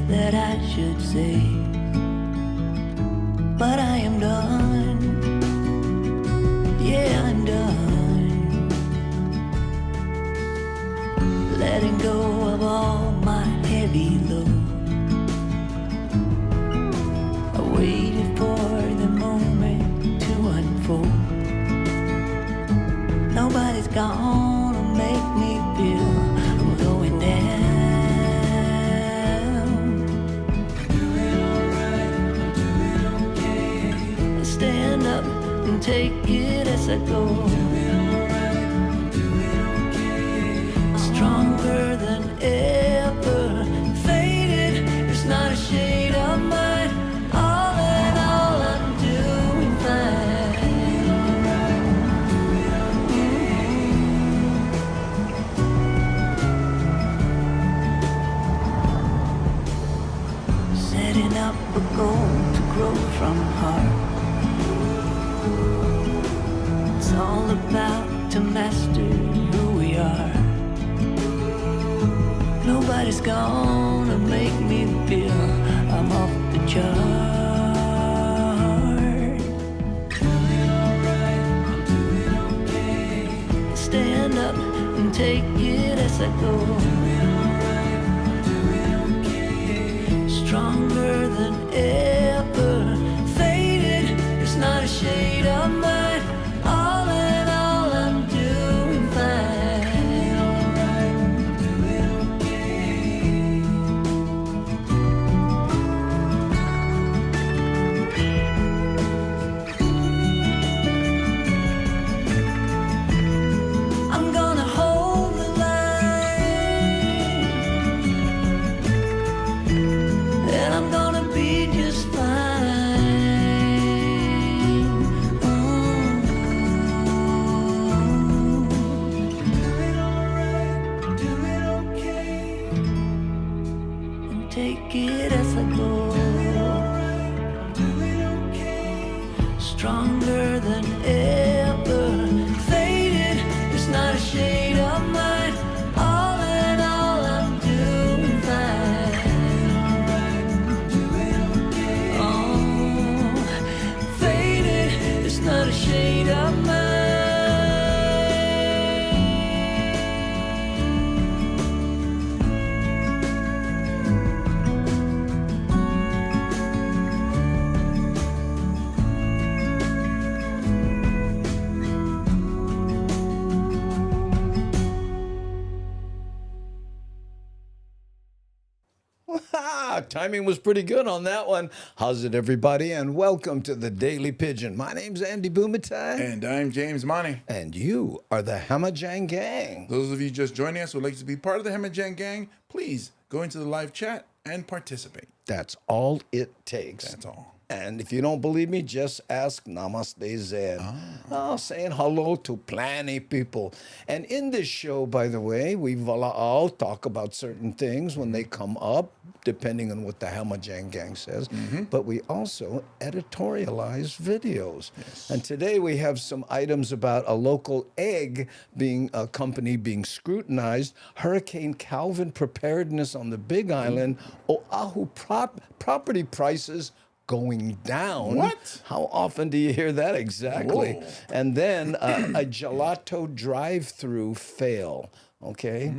that I should say, but I am done. Yeah, I'm done. Letting go of all my heavy load. I waited for the moment to unfold. Nobody's gonna make me feel I'm going down. Doing alright, I'm doing okay. I stand up and take it as I go. Doing alright, I'm doing okay. Stronger than ever. Faded, it's not a shade of mine. All in all, I'm doing fine. Setting up a goal to grow from heart. It's all about to master who we are. Nobody's gonna make me feel I'm off the chart. Doing alright, I'm doing okay. Stand up and take it as I go. Doing alright, I'm doing okay. Stronger than ever. Faded, it's not a shade of mine. All in all, I'm doing fine. Alright, I'm doing okay. I'm gonna hold the line, and I'm gonna be just fine. Doing alright, doing okay, and take it as I go. Doing okay, stronger than ever. Faded, it's not a shade of mine. All in all, I'm doing fine. Oh, faded, it's not a shade of mine. Timing was pretty good on that one. How's it, everybody? And welcome to the Daily Pidgin. My name's Andy Bumatai. And I'm James Money. And you are the Hamajang Gang. Those of you just joining us who would like to be part of the Hemajang Gang, please go into the live chat and participate. That's all it takes. That's all. And if you don't believe me, just ask Namaste Zen. Saying hello to plenty people. And in this show, by the way, we all talk about certain things when they come up, depending on what the Hamajang Gang says. But we also editorialize videos. Yes. And today we have some items about a local egg company being scrutinized, Hurricane Calvin preparedness on the Big Island, Oahu property prices going down. What? How often do you hear that exactly? Whoa. And then a gelato drive-through fail. Okay,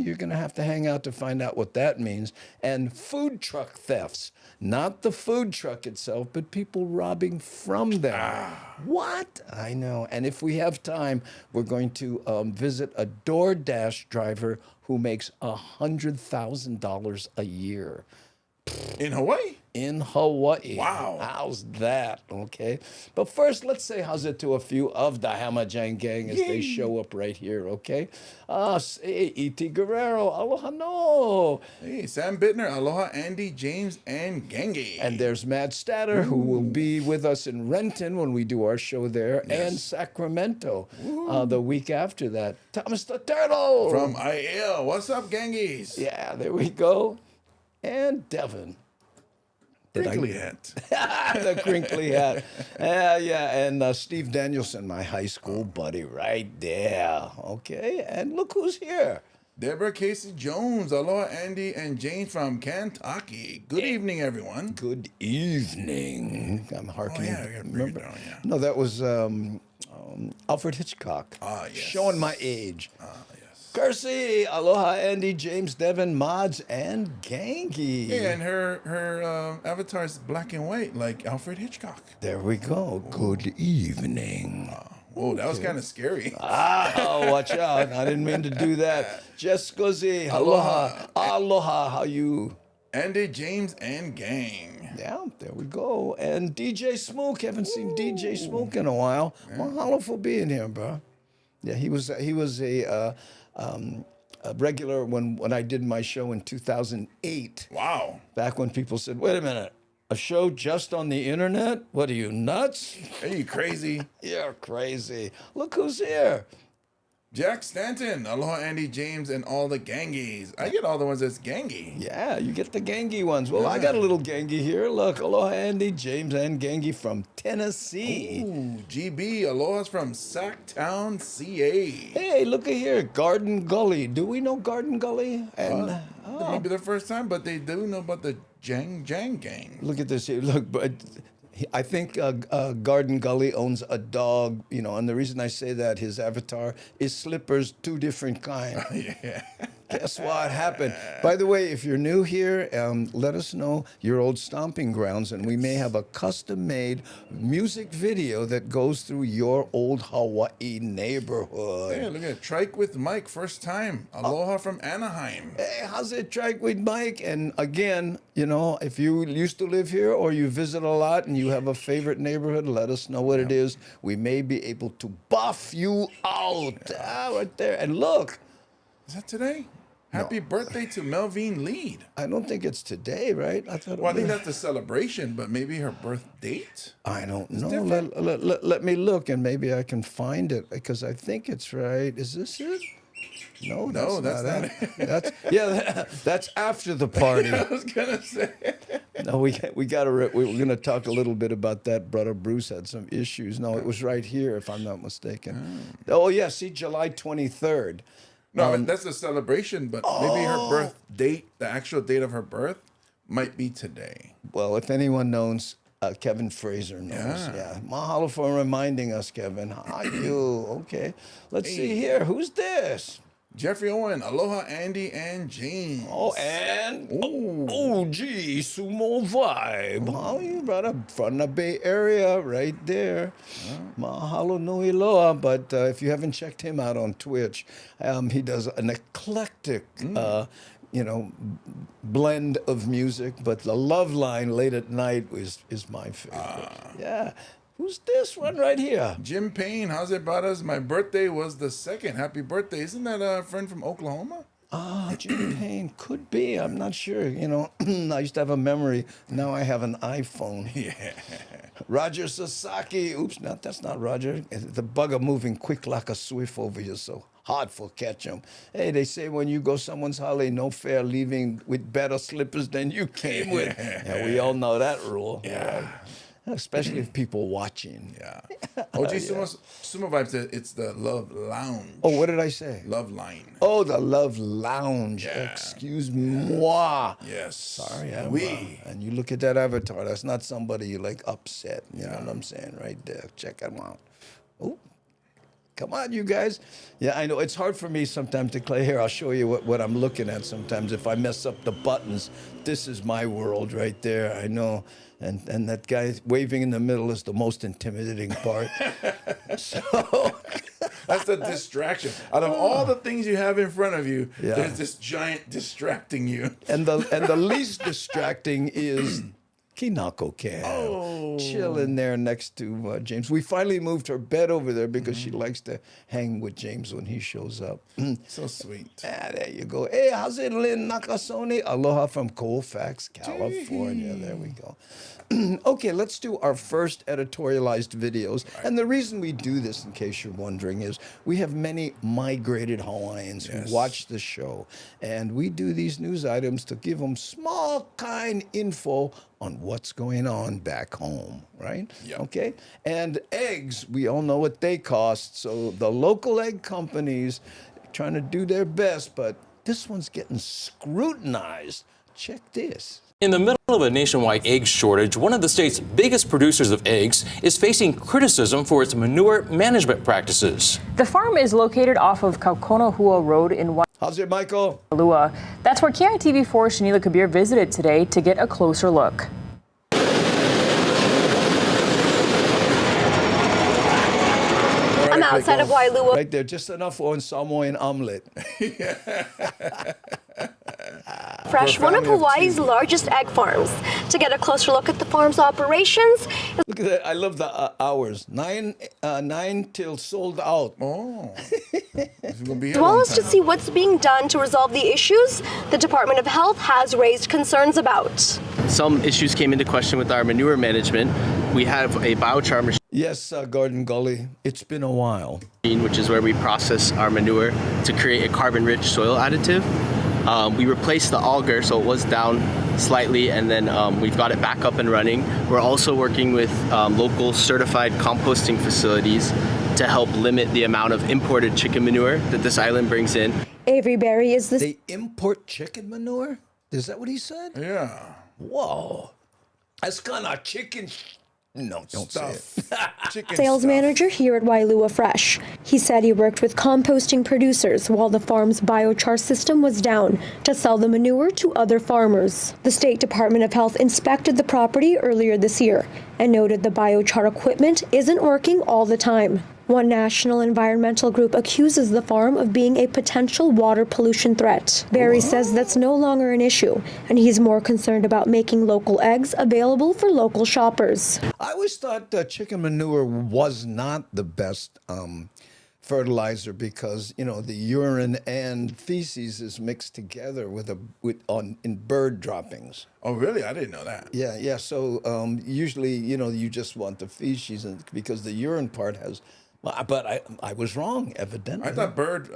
you're going to have to hang out to find out what that means. And food truck thefts. Not the food truck itself, but people robbing from them. What? I know. And if we have time, we're going to visit a Doordash driver who makes $100,000 a year. In Hawaii? In Hawaii. Wow. How's that? Okay. But first, let's say how's it to a few of the Hamajang Gang as they show up right here, okay? Hey, E.T. Guerrero, aloha no. Hey, Sam Bittner, aloha, Andy, James, and Gangi. And there's Matt Statter, who will be with us in Renton when we do our show there, and Sacramento the week after that. Thomas the Turtle. From IL. What's up, Gangis? Yeah, there we go. And Devin. Crinkly hat. The crinkly hat. Yeah, and Steve Danielson, my high school buddy, right there. Okay, and look who's here. Deborah Casey Jones. Aloha, Andy and Jane from Kentucky. Good evening, everyone. Good evening. I'm harkening. yeah, I gotta bring it Remember? down, yeah. No, that was Alfred Hitchcock. Ah, yes. Showing my age. Ah, yes. Kersey, aloha, Andy, James, Devin, Mods, and Gangi. Yeah, and her avatar is black and white, like Alfred Hitchcock. There we go. Good evening. Oh, that was kind of scary. Oh, watch out. I didn't mean to do that. Jessica Z, aloha. Aloha, how you? Andy, James, and gang. Yeah, there we go. And DJ Smoke, haven't seen DJ Smoke in a while. Mahalo for being here, bro. Yeah, he was a regular when I did my show in 2008. Wow. Back when people said, "Wait a minute, a show just on the internet? What are you, nuts? Are you crazy? You're crazy. Look who's here." Jack Stanton. Aloha, Andy, James, and all the gangies. I get all the ones that's gangy. Yeah, you get the Gangi ones. Well, I got a little Gangi here. Look, aloha, Andy, James, and Gangi from Tennessee. Ooh, GB. Aloha's from Sacktown, CA. Hey, look at here, Garden Gully. Do we know Garden Gully? And That might be their first time, but they do know about the Jang gang. look at this here. Look, but I think Garden Gully owns a dog, you know, and the reason I say that, his avatar is Slippers, two different kind. Yeah. Guess what happened? By the way, if you're new here, let us know your old stomping grounds, and we may have a custom-made music video that goes through your old Hawaii neighborhood. Hey, look at Trike with Mike, first time. Aloha from Anaheim. Hey, how's it, Trike with Mike? And again, you know, if you used to live here or you visit a lot and you have a favorite neighborhood, let us know what it is. We may be able to buff you out. Right there. And look. Is that today? Happy birthday to Melvin Lead. I don't think it's today, right? I thought. Well, I think that's the celebration, but maybe her birth date? I don't know. different. Let me look, and maybe I can find it because I think it's right. Is this it? No, that's not it. That's after the party. I was gonna say. No, we we're gonna talk a little bit about that. Brother Bruce had some issues. No, it was right here, if I'm not mistaken. Oh yeah, see, July 23rd. No, I mean, that's a celebration, but maybe her birth date, the actual date of her birth, might be today. Well, if anyone knows, Kevin Fraser knows. Yeah. Mahalo for reminding us, Kevin. How you? Okay. Let's see here. Who's this? Jeffrey Owen, aloha, Andy, and James. Oh, and OG Sumo Vibe. How you, brother? From the Bay Area, right there. Mahalo nui loa. But if you haven't checked him out on Twitch, he does an eclectic, blend of music. But the Love Line late at night is my favorite. Yeah. Who's this one right here? Jim Payne, how's it, brothers? My birthday was the 2nd. Happy birthday. Isn't that a friend from Oklahoma? Jim Payne. Could be. I'm not sure. You know, I used to have a memory. Now I have an iPhone. Yeah. Roger Sasaki. Oops, that's not Roger. The bugger moving quick like a swift over you, so hard for catch him. Hey, they say when you go someone's holly, no fair leaving with better slippers than you came with. Yeah, we all know that rule. Yeah. Right? Especially if people watching. Yeah. OG Sumo Vibe said it's the Love Lounge. Oh, what did I say? Love Line. Oh, the Love Lounge. Yeah. Excuse moi. Yes. Sorry, and you look at that avatar. That's not somebody you like upset. You know what I'm saying? Right there. Check them out. Oh, come on, you guys. Yeah, I know it's hard for me sometimes to play here. I'll show you what I'm looking at sometimes. If I mess up the buttons, this is my world right there. I know. And that guy waving in the middle is the most intimidating part. So that's the distraction. Out of all the things you have in front of you, there's this giant distracting you. And the least distracting is Kinako Cam, chilling there next to James. We finally moved her bed over there because she likes to hang with James when he shows up. So sweet. There you go. Hey, how's it, Lynn Nakasone? Aloha from Colfax, California. There we go. Okay, let's do our first editorialized videos. Right. And the reason we do this, in case you're wondering, is we have many migrated Hawaiians who watch the show. And we do these news items to give them small, kind info on what's going on back home, right? Yep. Okay? And eggs, we all know what they cost. So the local egg companies trying to do their best, but this one's getting scrutinized. Check this. In the middle of a nationwide egg shortage, one of the state's biggest producers of eggs is facing criticism for its manure management practices. The farm is located off of Kaukonahua Road in How's it, Michael? Wailua. That's where KITV4's Shanila Kabir visited today to get a closer look. I'm outside of Wailua. Right there, just enough for one Samoan omelet. Fresh, one of Hawaii's largest egg farms. To get a closer look at the farm's operations. Look at that. I love the hours. 9 till sold out. Oh. This is gonna be As well as to see what's being done to resolve the issues the Department of Health has raised concerns about. Some issues came into question with our manure management. We have a biochar machine, Yes, Garden Gully. It's been a while. which is where we process our manure to create a carbon-rich soil additive. We replaced the auger, so it was down slightly, and then we've got it back up and running. We're also working with local certified composting facilities to help limit the amount of imported chicken manure that this island brings in. Avery Berry is the They import chicken manure? Is that what he said? Yeah. Whoa. That's kind of chicken. No, don't say it. Chicken sales stuff. manager here at Wailua Fresh. He said he worked with composting producers while the farm's biochar system was down to sell the manure to other farmers. The State Department of Health inspected the property earlier this year and noted the biochar equipment isn't working all the time. One national environmental group accuses the farm of being a potential water pollution threat. Barry says that's no longer an issue, and he's more concerned about making local eggs available for local shoppers. I always thought chicken manure was not the best fertilizer because, you know, the urine and feces is mixed together in bird droppings. Oh, really? I didn't know that. Yeah. So usually, you know, you just want the feces because the urine part has. But I was wrong, evidently. I thought bird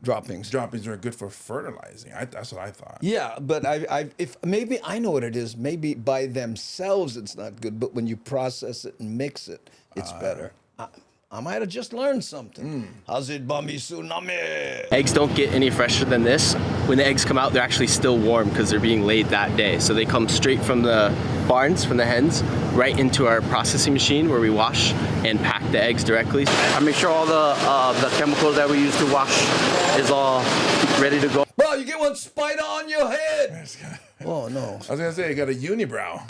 droppings were good for fertilizing. That's what I thought. Yeah, but if maybe I know what it is. Maybe by themselves it's not good, but when you process it and mix it, it's better. I might have just learned something. How's it, Bummy Tsunami? Eggs don't get any fresher than this. When the eggs come out, they're actually still warm because they're being laid that day. So they come straight from the barns, from the hens, right into our processing machine where we wash and pack the eggs directly. I make sure all the chemicals that we use to wash is all ready to go. Bro, you get one spider on your head. Oh, no. I was going to say, you got a unibrow.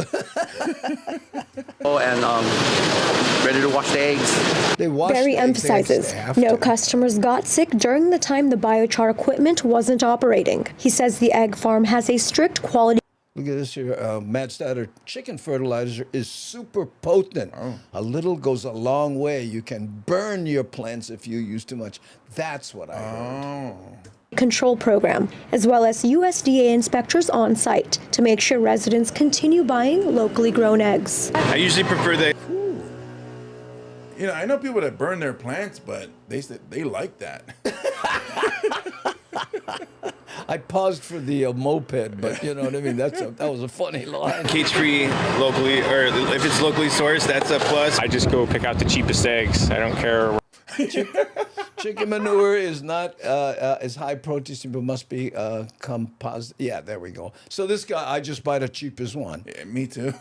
And ready to wash the eggs. They wash Barry the eggs, emphasizes they have no to. customers got sick during the time the biochar equipment wasn't operating. He says the egg farm has a strict quality. Look at this here. Matt Statter, chicken fertilizer is super potent. A little goes a long way. You can burn your plants if you use too much. That's what I heard. Control program, as well as USDA inspectors on site to make sure residents continue buying locally grown eggs. I usually prefer the. You know, I know people that burn their plants, but they said they like that. I paused for the moped, but you know what I mean? That was a funny line. Cage-free locally, or if it's locally sourced, that's a plus. I just go pick out the cheapest eggs. I don't care. Chicken manure is not as high protein, but must be composite. Yeah, there we go. So this guy, I just buy the cheapest one. Yeah, me too.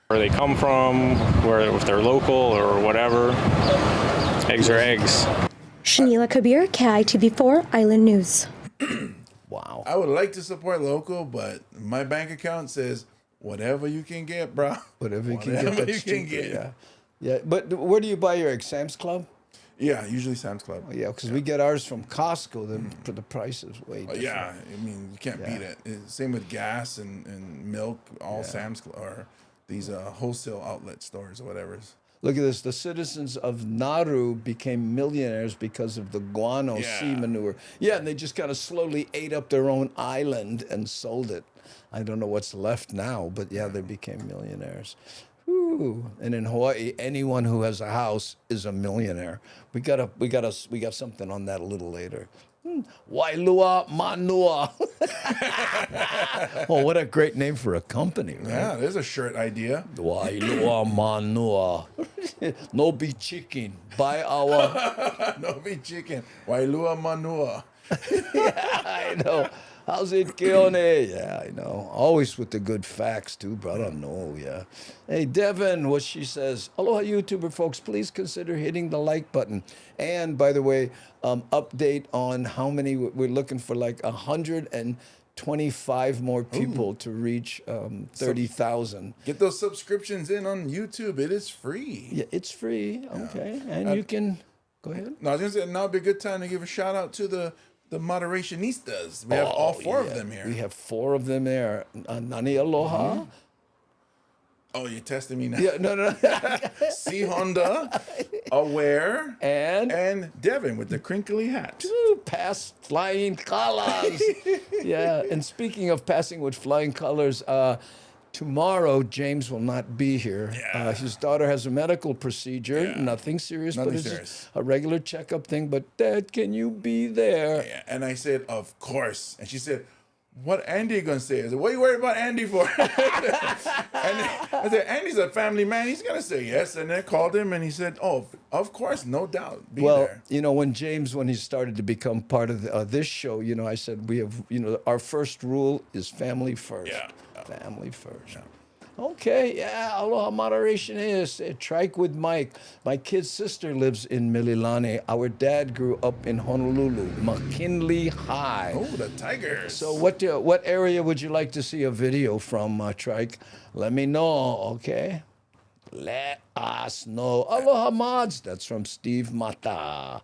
Where they come from, if they're local or whatever. Eggs are eggs. Shanila Kabir, KITV4 Island News. Wow. I would like to support local, but my bank account says whatever you can get, bro. Whatever you can Whatever get. That's you can cheaper, get. Yeah. Yeah. But where do you buy your eggs? Sam's Club? Yeah, usually Sam's Club. Yeah, because we get ours from Costco. The price is way different. Yeah, I mean, you can't beat it. Same with gas and milk, all Sam's Club, or these wholesale outlet stores or whatever. Look at this. The citizens of Nauru became millionaires because of the guano sea manure. Yeah, and they just kind of slowly ate up their own island and sold it. I don't know what's left now, but yeah, they became millionaires. Whew. And in Hawaii, anyone who has a house is a millionaire. We got something on that a little later. Wailua Manua. Oh, what a great name for a company, right? Yeah, there's a shirt idea. Wailua Manua. No be chicken. Buy our. No be chicken. Wailua Manua. Yeah, I know. How's it going? Yeah, I know. Always with the good facts, too, brother. No, yeah. Hey, Devin, what she says. Aloha, YouTuber folks. Please consider hitting the like button. And, by the way, update on how many we're looking for, like 125 more people to reach 30,000. Get those subscriptions in on YouTube. It is free. Yeah, it's free. Okay. And you can... Go ahead. No, I was going to say, now would be a good time to give a shout out to the moderationistas. We have all four of them here. We have 4 of them there. Nani aloha. Oh, you're testing me now. Yeah, no. C Honda, Aware, and Devin with the crinkly hat. Ooh, pass flying colors. Yeah, and speaking of passing with flying colors, tomorrow James will not be here. Yeah. His daughter has a medical procedure. Yeah. Nothing serious, Nothing but it's serious. just a regular checkup thing. But Dad, can you be there? Yeah. And I said, of course. And she said, what Andy gonna say? I said, what are you worried about Andy for? And I said, Andy's a family man. He's gonna say yes. And I called him and he said, oh, of course, no doubt. Be there. You know, when he started to become part of this show, you know, I said, we have, you know, our first rule is family first. Yeah. Family first. Yeah. Okay, yeah, aloha moderation is. Trike with Mike. My kid's sister lives in Mililani. Our dad grew up in Honolulu, McKinley High. Oh, the Tigers. So what area would you like to see a video from, Trike? Let me know, okay? Let us know. Aloha mods. That's from Steve Mata.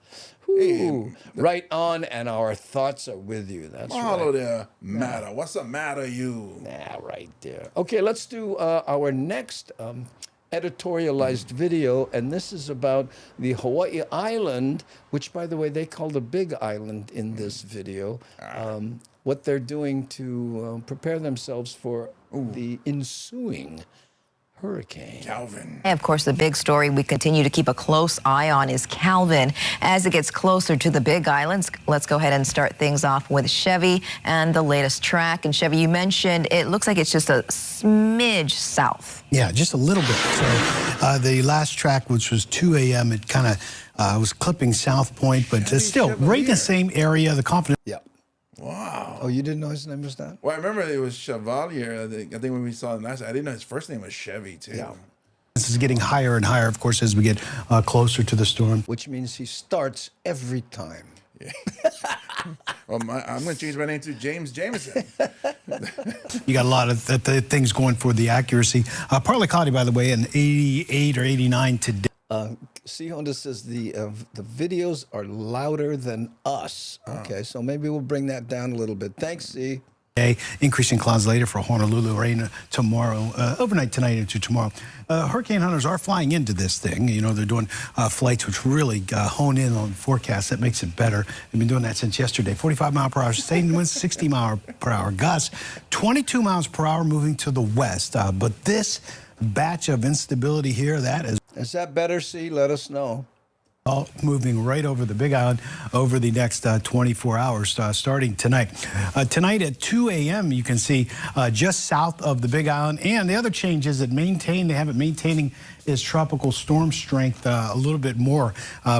Ooh, right on, and our thoughts are with you. That's Mahalo right. there, Matter. What's the matter, you? Yeah, right there. Okay, let's do our next editorialized video, and this is about the Hawaii Island, which, by the way, they call the Big Island in this video. What they're doing to prepare themselves for the ensuing hurricane. Calvin. And of course, the big story we continue to keep a close eye on is Calvin. As it gets closer to the Big Islands, let's go ahead and start things off with Chevy and the latest track. And Chevy, you mentioned it looks like it's just a smidge south. Yeah, just a little bit. So the last track, which was 2 a.m., it kind of was clipping South Point, but it's still right in the same area. The confidence. Yeah. Wow. Oh, you didn't know his name was that? Well, I remember it was Chevalier. I think when we saw him last, I didn't know his first name was Chevy, too. Yeah. This is getting higher and higher, of course, as we get closer to the storm. Which means he starts every time. Yeah. Well, I'm going to change my name to James Jameson. You got a lot of things going for the accuracy. Partly cloudy, by the way, an 88 or 89 today. C. Honda says the videos are louder than us. Okay, so maybe we'll bring that down a little bit. Thanks, C. Increasing clouds later for Honolulu, rain tomorrow, overnight tonight into tomorrow. Hurricane hunters are flying into this thing. You know, they're doing flights which really hone in on the forecast. That makes it better. They've been doing that since yesterday. 45 mile per hour sustained winds, 60 mile per hour gusts, 22 miles per hour moving to the west. But this batch of instability here, that is... Is that better, C? Let us know. Moving right over the Big Island over the next 24 hours, starting tonight. Tonight at 2 a.m., you can see just south of the Big Island. And the other change is that they have it maintaining its tropical storm strength a little bit more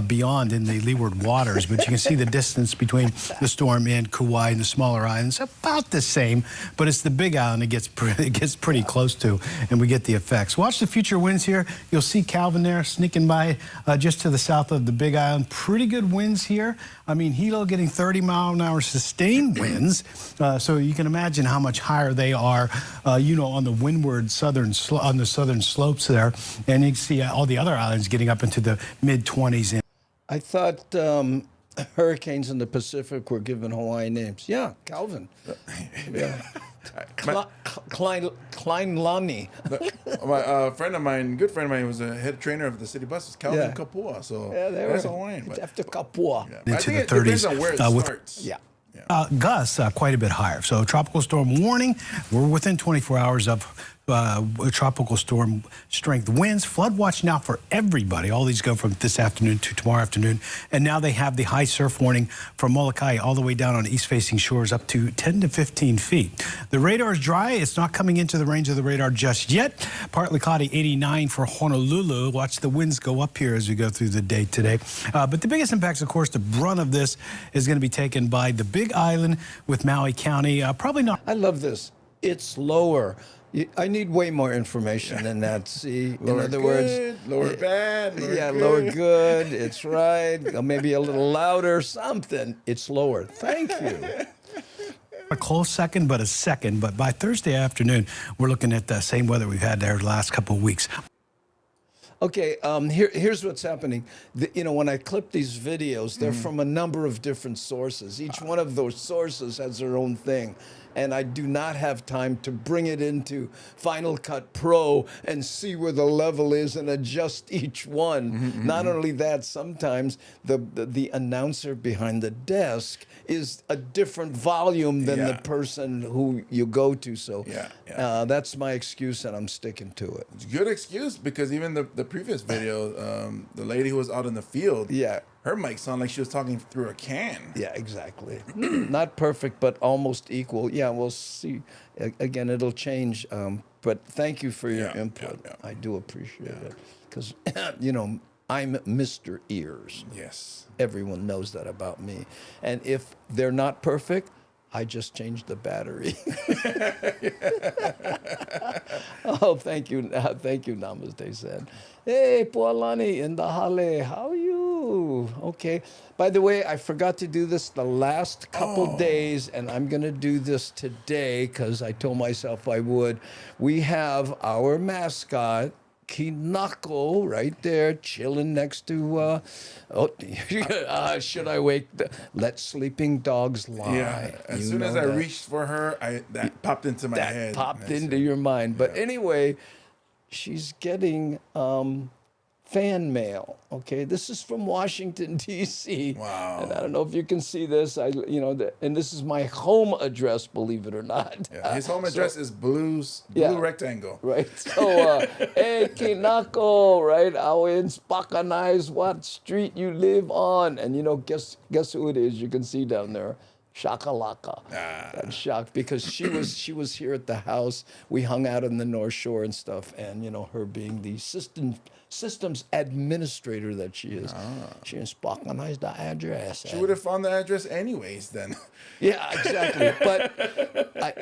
beyond in the leeward waters. But you can see the distance between the storm and Kauai and the smaller islands about the same. But it's the Big Island it gets pretty close to, and we get the effects. Watch the future winds here. You'll see Calvin there sneaking by just to the south of the Big Island. Pretty good winds here. I mean, Hilo getting 30-mile-an-hour sustained winds. So you can imagine how much higher they are, you know, on the windward southern slopes there. And you can see all the other islands getting up into the mid-20s. I thought hurricanes in the Pacific were given Hawaiian names. Yeah, Calvin. Yeah. Kleinlani. My friend of mine, good friend of mine, was a head trainer of the city buses, Calvin Kapua. So that's Hawaiian. But After Kapua. I Into think the it depends 30s on where it starts. Yeah. Gusts quite a bit higher. So tropical storm warning. We're within 24 hours of tropical storm strength winds. Flood watch now for everybody. All these go from this afternoon to tomorrow afternoon. And now they have the high surf warning from Molokai all the way down on east-facing shores up to 10 to 15 feet. The radar is dry. It's not coming into the range of the radar just yet. Partly cloudy, 89 for Honolulu. Watch the winds go up here as we go through the day today. But the biggest impacts, of course, the brunt of this is going to be taken by the Big Island with Maui County. Probably not. I love this. It's lower. I need way more information than that. See, Lower in other good, words, lower bad. Lower yeah, good. lower good. It's right. Maybe a little louder. Something. It's lower. Thank you. A close second, but a second. But by Thursday afternoon, we're looking at the same weather we've had there the last couple of weeks. Okay, here's what's happening. When I clip these videos, they're from a number of different sources. Each one of those sources has their own thing. And I do not have time to bring it into Final Cut Pro and see where the level is and adjust each one. Not only that, sometimes the announcer behind the desk is a different volume than the person who you go to. So that's my excuse, and I'm sticking to it. It's a good excuse, because even the previous video, the lady who was out in the field, her mic sounded like she was talking through a can. Yeah, exactly. Not perfect, but almost equal. Yeah, we'll see. Again, it'll change. But thank you for your input. I do appreciate it. Because, I'm Mr. Ears. Yes. Everyone knows that about me. And if they're not perfect, I just changed the battery. Oh, thank you. Thank you, Namaste said. Hey, Pualani in the Hale. How are you? Okay. By the way, I forgot to do this the last couple days, and I'm going to do this today because I told myself I would. We have our mascot, Kinako, right there, chilling next to, should I wake? Let sleeping dogs lie. Yeah, as soon as I reached for her, that popped into my head. That popped into your mind. But anyway, she's getting fan mail. Okay, this is from Washington, D.C. Wow. And I don't know if you can see this. And this is my home address, believe it or not. Yeah, his home address is blue rectangle. Right. So, hey, Kinako, right? I'll inspectionize what street you live on. And, guess who it is? You can see down there. Shakalaka. I'm shocked because she was here at the house. We hung out on the North Shore and stuff. And, her being the systems administrator that she is, she inspectionized the address. She would have found the address anyways then. Yeah, exactly. But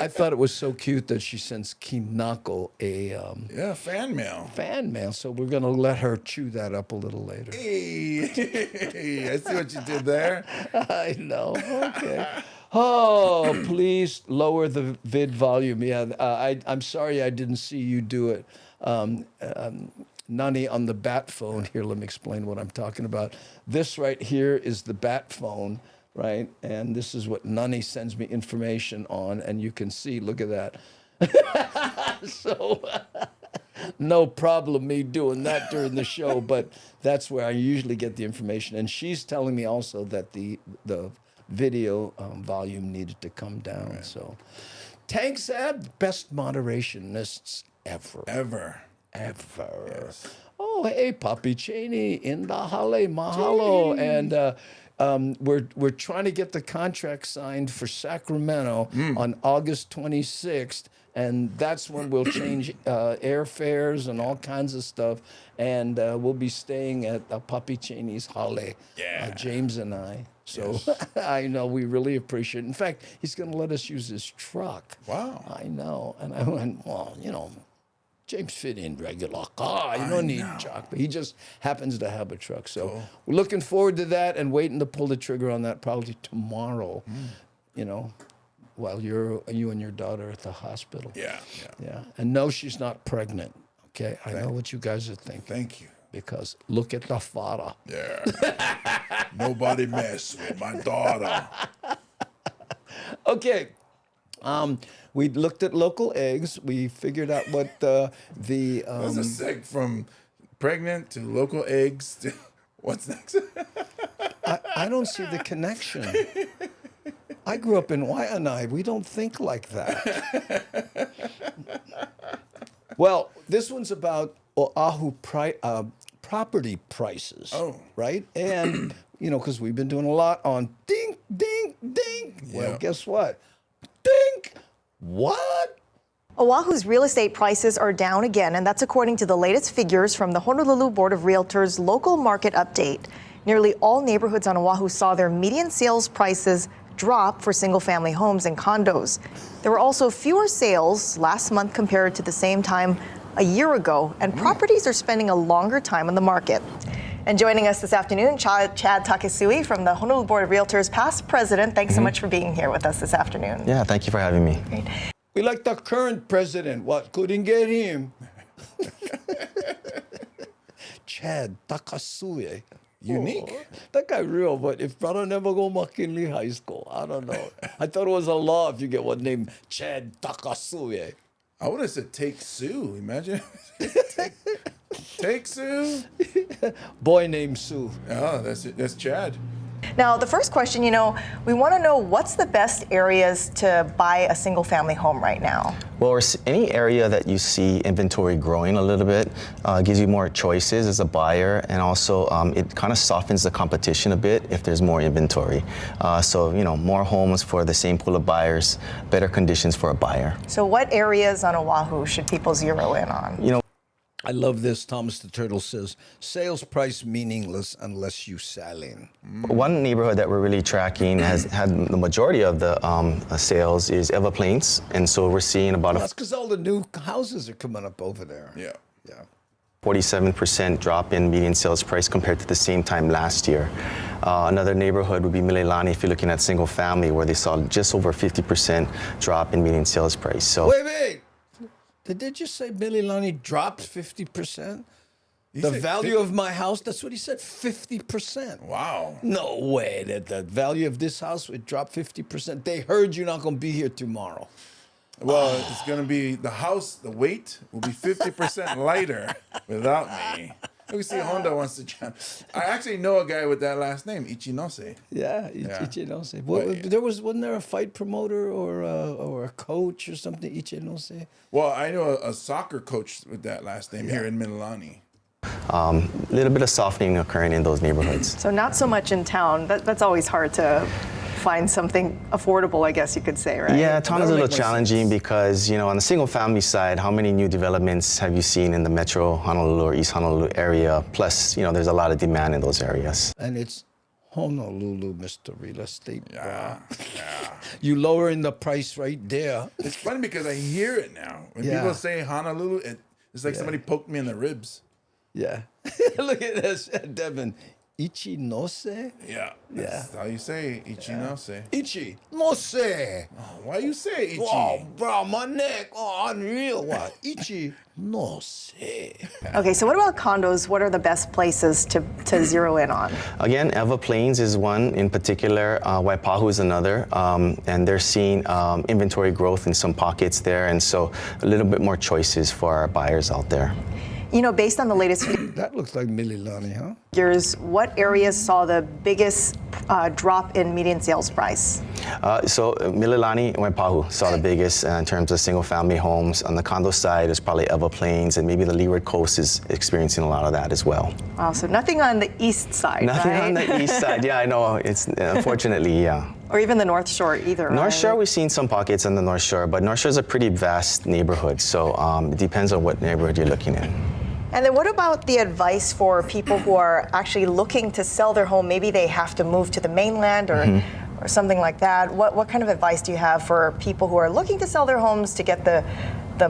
I thought it was so cute that she sends Kinako a fan mail. Fan mail. So we're gonna let her chew that up a little later. Hey, I see what you did there. I know. Okay. Oh, please lower the vid volume. Yeah, I'm sorry I didn't see you do it. Nani on the bat phone. Here, let me explain what I'm talking about. This right here is the bat phone, right? And this is what Nani sends me information on. And you can see, look at that. So no problem me doing that during the show, but that's where I usually get the information. And she's telling me also that the video volume needed to come down. Right. So Tank said, best moderationists ever. Yes. Oh, hey, Papi Cheney in the Hale, mahalo. And we're trying to get the contract signed for Sacramento on August 26th. And that's when we'll change airfares and all kinds of stuff. And we'll be staying at Papi Cheney's Hale, James and I. So I know we really appreciate it. In fact, he's going to let us use his truck. Wow. I know. And I went, well, James fit in regular car. You don't need a truck. But he just happens to have a truck. So we're looking forward to that and waiting to pull the trigger on that probably tomorrow, while you and your daughter are at the hospital. Yeah. And no, she's not pregnant. Okay? I know what you guys are thinking. Thank you. Because look at the father. Yeah. Nobody mess with my daughter. Okay. We looked at local eggs. We figured out what the There's a seg from pregnant to local eggs. To, what's next? I don't see the connection. I grew up in Waianae. We don't think like that. Well, this one's about Oahu property prices. Oh. Right? And, you know, because we've been doing a lot on ding, ding, ding. Well, Yeah. guess what? Ding! What? Oahu's real estate prices are down again, and that's according to the latest figures from the Honolulu Board of Realtors local market update. Nearly all neighborhoods on Oahu saw their median sales prices drop for single-family homes and condos. There were also fewer sales last month compared to the same time a year ago, and properties are spending a longer time on the market. And joining us this afternoon, Chad Takesui from the Honolulu Board of Realtors, past president. Thanks so much for being here with us this afternoon. Yeah, thank you for having me. Great. We like the current president. What? Couldn't get him. Chad Takesui. Unique. Oh, that guy real, but if brother never go McKinley High School, I don't know. I thought it was a law if you get one named Chad Takesui. I would have said Take Sue. Imagine. Take Sue. Boy named Sue. Oh, that's it. That's Chad. Now, the first question, you know, we want to know what's the best areas to buy a single family home right now? Well, any area that you see inventory growing a little bit gives you more choices as a buyer, and also it kind of softens the competition a bit if there's more inventory. So, you know, more homes for the same pool of buyers, better conditions for a buyer. So what areas on Oahu should people zero in on? You know, I love this. Thomas the Turtle says, sales price meaningless unless you selling. one neighborhood that we're really tracking has had the majority of the sales is Eva Plains, and so we're seeing about That's because all the new houses are coming up over there. Yeah. Yeah. 47% drop in median sales price compared to the same time last year. Another neighborhood would be Mililani if you're looking at single family, where they saw just over 50% drop in median sales price. So Wait. Did they just say Mililani dropped 50%? The value of my house, that's what he said, 50%. Wow. No way that the value of this house would drop 50%. They heard you're not going to be here tomorrow. Well, it's going to be the house, the weight will be 50% lighter without me. We see Honda wants to jump. I actually know a guy with that last name, Ichinose. Yeah, Ichinose. Wasn't there a fight promoter or a coach or something, Ichinose? Well, I know a soccer coach with that last name here in Mililani. a little bit of softening occurring in those neighborhoods. So not so much in town. That's always hard to find something affordable, I guess you could say, right? Yeah, town is a little challenging because, you know, on the single family side, how many new developments have you seen in the Metro Honolulu or East Honolulu area? Plus, you know, there's a lot of demand in those areas. And it's Honolulu, Mr. Real Estate. Yeah. You lowering the price right there. It's funny because I hear it now. When people say Honolulu, it's like somebody poked me in the ribs. Yeah. Look at this, Devin. Ichinose? Yeah. That's how you say Ichinose. Ichinose. Oh, why you say Ichi? Oh, bro, my neck. Oh, unreal. What? Ichinose. Okay, so what about condos? What are the best places to zero in on? Again, Eva Plains is one in particular. Waipahu is another. And they're seeing inventory growth in some pockets there. And so a little bit more choices for our buyers out there. You know, based on the latest That looks like Mililani, huh? figures, what areas saw the biggest drop in median sales price? So Mililani and Waipahu saw the biggest in terms of single-family homes. On the condo side, it's probably Eva Plains, and maybe the Leeward Coast is experiencing a lot of that as well. Wow, so nothing on the east side, Nothing right? on the east side. Yeah, I know. It's unfortunately, yeah. Or even the North Shore either, North right? Shore, we've seen some pockets on the North Shore, but North Shore is a pretty vast neighborhood, so it depends on what neighborhood you're looking at. And then what about the advice for people who are actually looking to sell their home? Maybe they have to move to the mainland or something like that. What kind of advice do you have for people who are looking to sell their homes to get the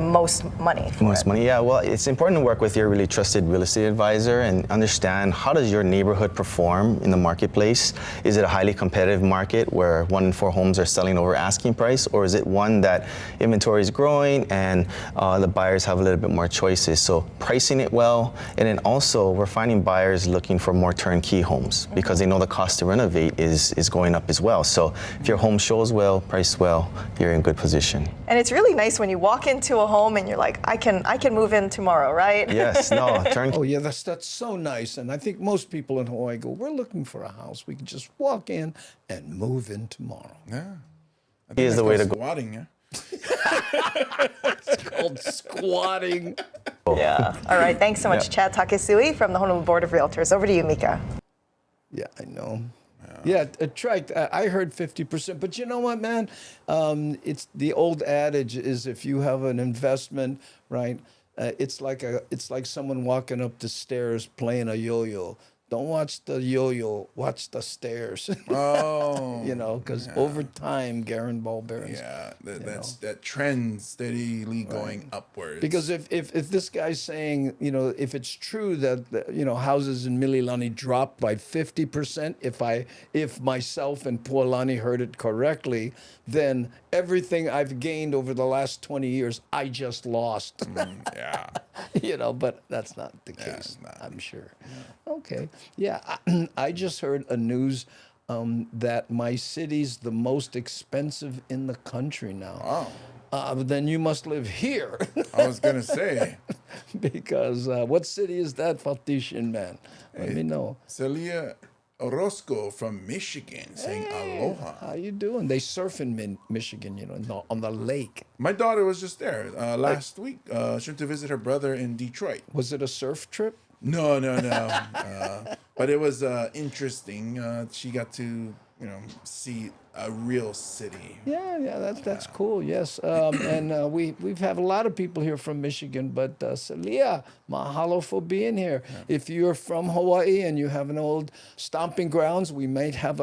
most money for Most money, yeah. Well, it's important to work with your really trusted real estate advisor and understand how does your neighborhood perform in the marketplace. Is it a highly competitive market where 1 in 4 homes are selling over asking price, or is it one that inventory is growing and the buyers have a little bit more choices? So pricing it well, and then also we're finding buyers looking for more turnkey homes because they know the cost to renovate is going up as well. So if your home shows well, priced well, you're in good position. And it's really nice when you walk into a home and you're like, I can move in tomorrow, right? Yes, no, turnkey. Oh, yeah, that's so nice. And I think most people in Hawaii go, we're looking for a house. We can just walk in and move in tomorrow. Yeah. I think Is the that's way to called go. squatting, yeah. It's called squatting. Yeah. All right. Thanks so much, Chad Takesui from the Honolulu Board of Realtors. Over to you, Mika. Yeah, I know. Yeah, I heard 50%, but you know what, man? It's the old adage is if you have an investment, right? It's like someone walking up the stairs playing a yo-yo. Don't watch the yo-yo, watch the stairs. Oh. You know, because over time, Garen ball bearings. Yeah, that trend steadily going upwards. Because if this guy's saying, you know, if it's true that, you know, houses in Mililani dropped by 50%, if myself and Pualani heard it correctly, then everything I've gained over the last 20 years, I just lost. Yeah. You know, but that's not the case, I'm sure. Yeah. Okay. Yeah, I just heard a news that my city's the most expensive in the country now. Wow. Then you must live here. I was going to say. Because what city is that, Fatishan man? Let me know. Celia Orozco from Michigan saying aloha. How you doing? They surf in Michigan, you know, on the lake. My daughter was just there last week. She went to visit her brother in Detroit. Was it a surf trip? No. But it was interesting. She got to, you know, see a real city. Yeah, that's cool. Yes, and we've had a lot of people here from Michigan, but Celia, mahalo for being here. Yeah. If you're from Hawaii and you have an old stomping grounds, we may have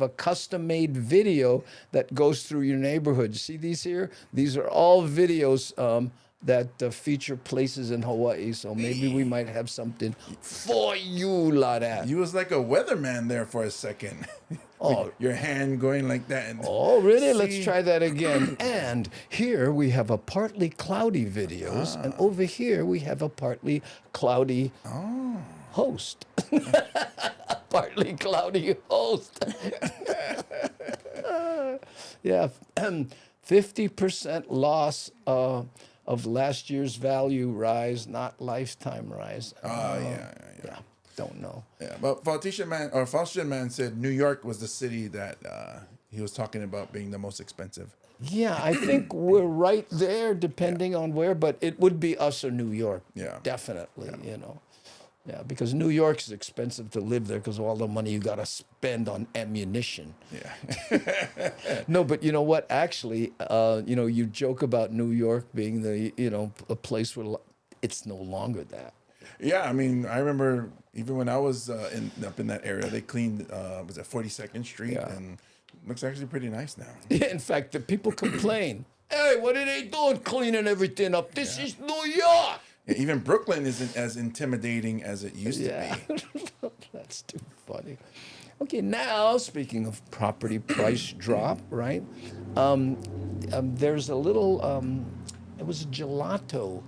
a custom-made video that goes through your neighborhood. See these here? These are all videos that feature places in Hawaii, so maybe we might have something for you, Lada. You was like a weatherman there for a second. Oh, your hand going like that. And oh, really? Let's try that again. And here we have a partly cloudy videos, and over here we have a partly cloudy host. Partly cloudy host. Yeah, 50% loss of last year's value rise, not lifetime rise. Yeah. Don't know. Yeah, but Faustin Man said New York was the city that he was talking about being the most expensive. Yeah, I think we're right there, depending on where, but it would be us or New York. Yeah, definitely. Yeah. You know, yeah, because New York's expensive to live there because of all the money you got to spend on ammunition. Yeah. No, but you know what? Actually, you know, you joke about New York being a place where it's no longer that. Yeah, I mean, I remember even when I was up in that area, they cleaned, was it 42nd Street? Yeah. And it looks actually pretty nice now. Yeah, in fact, the people complain. Hey, what are they doing cleaning everything up? This is New York. Yeah, even Brooklyn isn't as intimidating as it used to be. That's too funny. Okay, now, speaking of property price drop, right? There's a little, it was a gelato,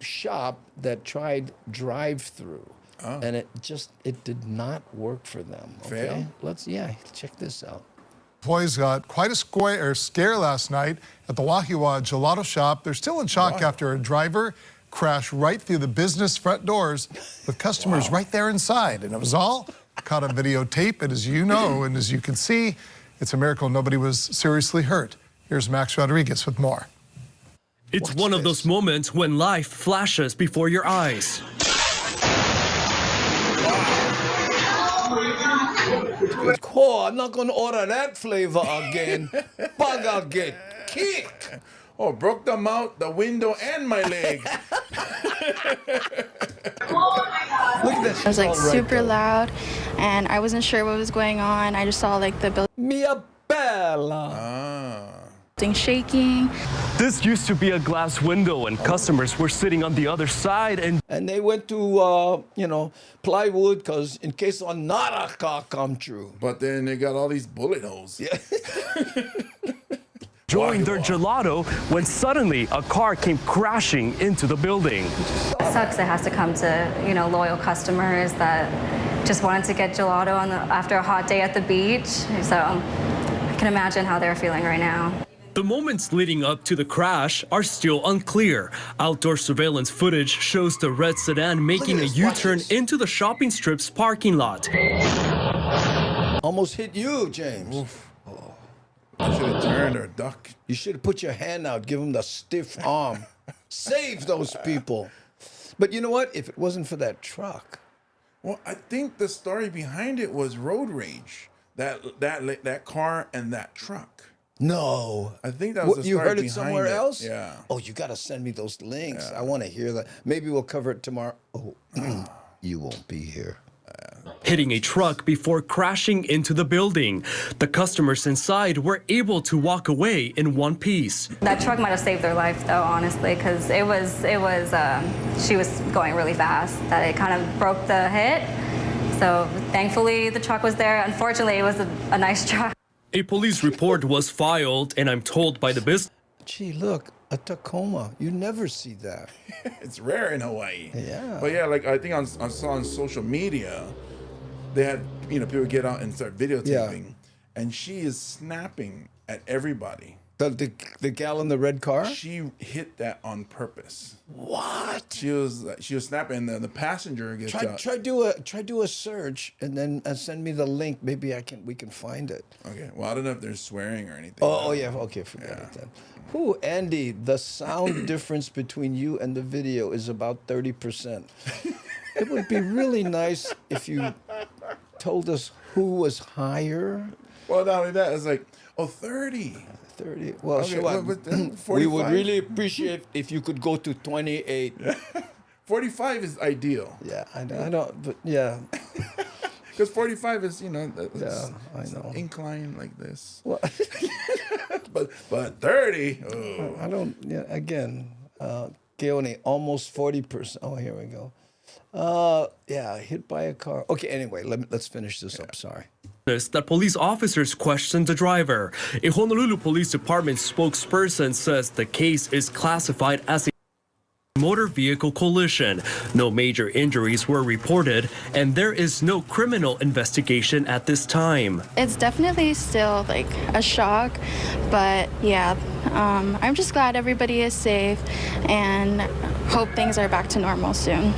shop that tried drive-through, and it did not work for them. Okay, check this out. Employees got quite a scare last night at the Wahiawa Gelato shop. They're still in shock after a driver crashed right through the business front doors with customers right there inside. And it was all caught on videotape. And as you know, and as you can see, it's a miracle nobody was seriously hurt. Here's Max Rodriguez with more. It's one of those moments when life flashes before your eyes. Oh, I'm not going to order that flavor again. Bugger get kicked. Oh, broke the mouth, the window, and my leg. Look at this. It was like super loud, and I wasn't sure what was going on. I just saw like the building. Mia Bella. Thing shaking. This used to be a glass window, and customers were sitting on the other side, and they went to plywood because in case another car come true. But then they got all these bullet holes. Yeah. Enjoying their gelato when suddenly a car came crashing into the building. It sucks. It has to come to loyal customers that just wanted to get gelato after a hot day at the beach. So I can imagine how they're feeling right now. The moments leading up to the crash are still unclear. Outdoor surveillance footage shows the red sedan making a U-turn into the shopping strip's parking lot. Almost hit you, James. Oof. Oh. I should have turned or ducked. You should have put your hand out, give them the stiff arm. Save those people. But you know what? If it wasn't for that truck. Well, I think the story behind it was road rage. That car and that truck. No. I think that was the story you heard it behind somewhere else? Yeah. Oh, you got to send me those links. Yeah. I want to hear that. Maybe we'll cover it tomorrow. Oh, you won't be here. Hitting a truck before crashing into the building. The customers inside were able to walk away in one piece. That truck might have saved their life, though, honestly, because she was going really fast. That it kind of broke the hit. So thankfully, the truck was there. Unfortunately, it was a nice truck. A police report was filed, and I'm told by the business. Gee, look, a Tacoma. You never see that. It's rare in Hawaii. Yeah. But yeah, like I think I saw on social media, they had people get out and start videotaping, and she is snapping at everybody. The gal in the red car? She hit that on purpose. What? She was snapping, and the passenger gets out. Try do a search and then send me the link. Maybe we can find it. Okay. Well, I don't know if there's swearing or anything. Oh yeah. Okay, forget it then. Whew, Andy, the sound difference between you and the video is about 30%. It would be really nice if you told us who was higher. Well, not only that, it's like 30. 30. Well, Okay, sure. but then We would 45? really appreciate if you could go to 28. 45 is ideal. Yeah, I don't, but yeah. Because 45 is, I know. incline like this. Well, but 30. Oh. I don't. Yeah, again, Keone, almost 40%. Oh, here we go. Yeah, hit by a car. Okay, anyway, let's finish this up. Sorry. That police officers questioned the driver. A Honolulu Police Department spokesperson says the case is classified as a motor vehicle collision. No major injuries were reported, and there is no criminal investigation at this time. It's definitely still like a shock, but yeah, I'm just glad everybody is safe and hope things are back to normal soon.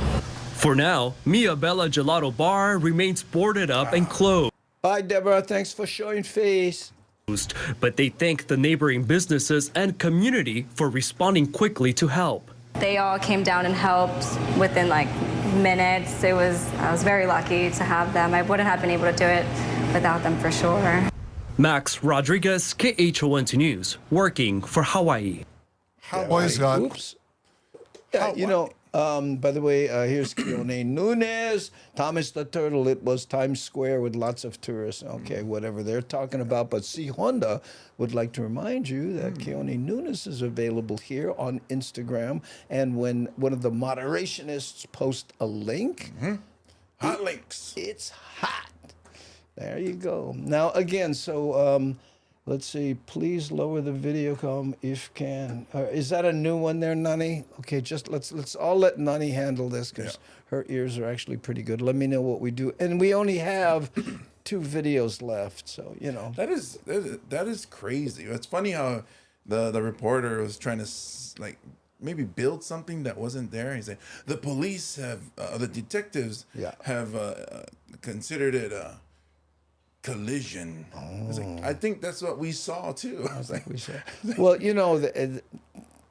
For now, Mia Bella Gelato Bar remains boarded up and closed. Bye, Deborah. Thanks for showing face. But they thank the neighboring businesses and community for responding quickly to help. They all came down and helped within like minutes. I was very lucky to have them. I wouldn't have been able to do it without them for sure. Max Rodriguez, KHON2 News, working for Hawaii. Boys got. Oops. Yeah, by the way, here's Keone Nunez, Thomas the Turtle. It was Times Square with lots of tourists. Okay, whatever they're talking about. But C Honda would like to remind you that Keone Nunez is available here on Instagram. And when one of the moderationists posts a link, hot links. It's hot. There you go. Now, again, so let's see. Please lower the video com if can. Is that a new one there, Nani? Okay, just let's all let Nani handle this because her ears are actually pretty good. Let me know what we do. And we only have 2 videos left, so That is crazy. It's funny how the reporter was trying to maybe build something that wasn't there. He's like, the police have, the detectives have considered it a collision. I was like, I think that's what we saw too. I was like, well,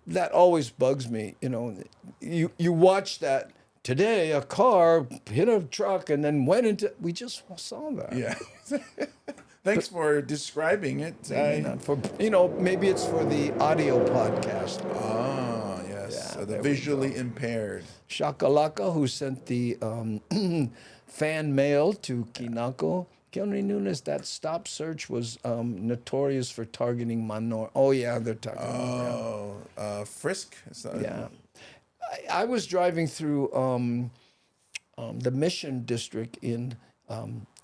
that always bugs me. You watch that today. A car hit a truck and then went into. We just saw that. Yeah. Thanks for describing it. Maybe not for maybe it's for the audio podcast. Oh yes, the visually impaired. Shakalaka, who sent the fan mail to Kinako. Keone Nunez, that stop search was notorious for targeting minor. Oh yeah, they're talking. Frisk. Yeah, I was driving through the Mission District in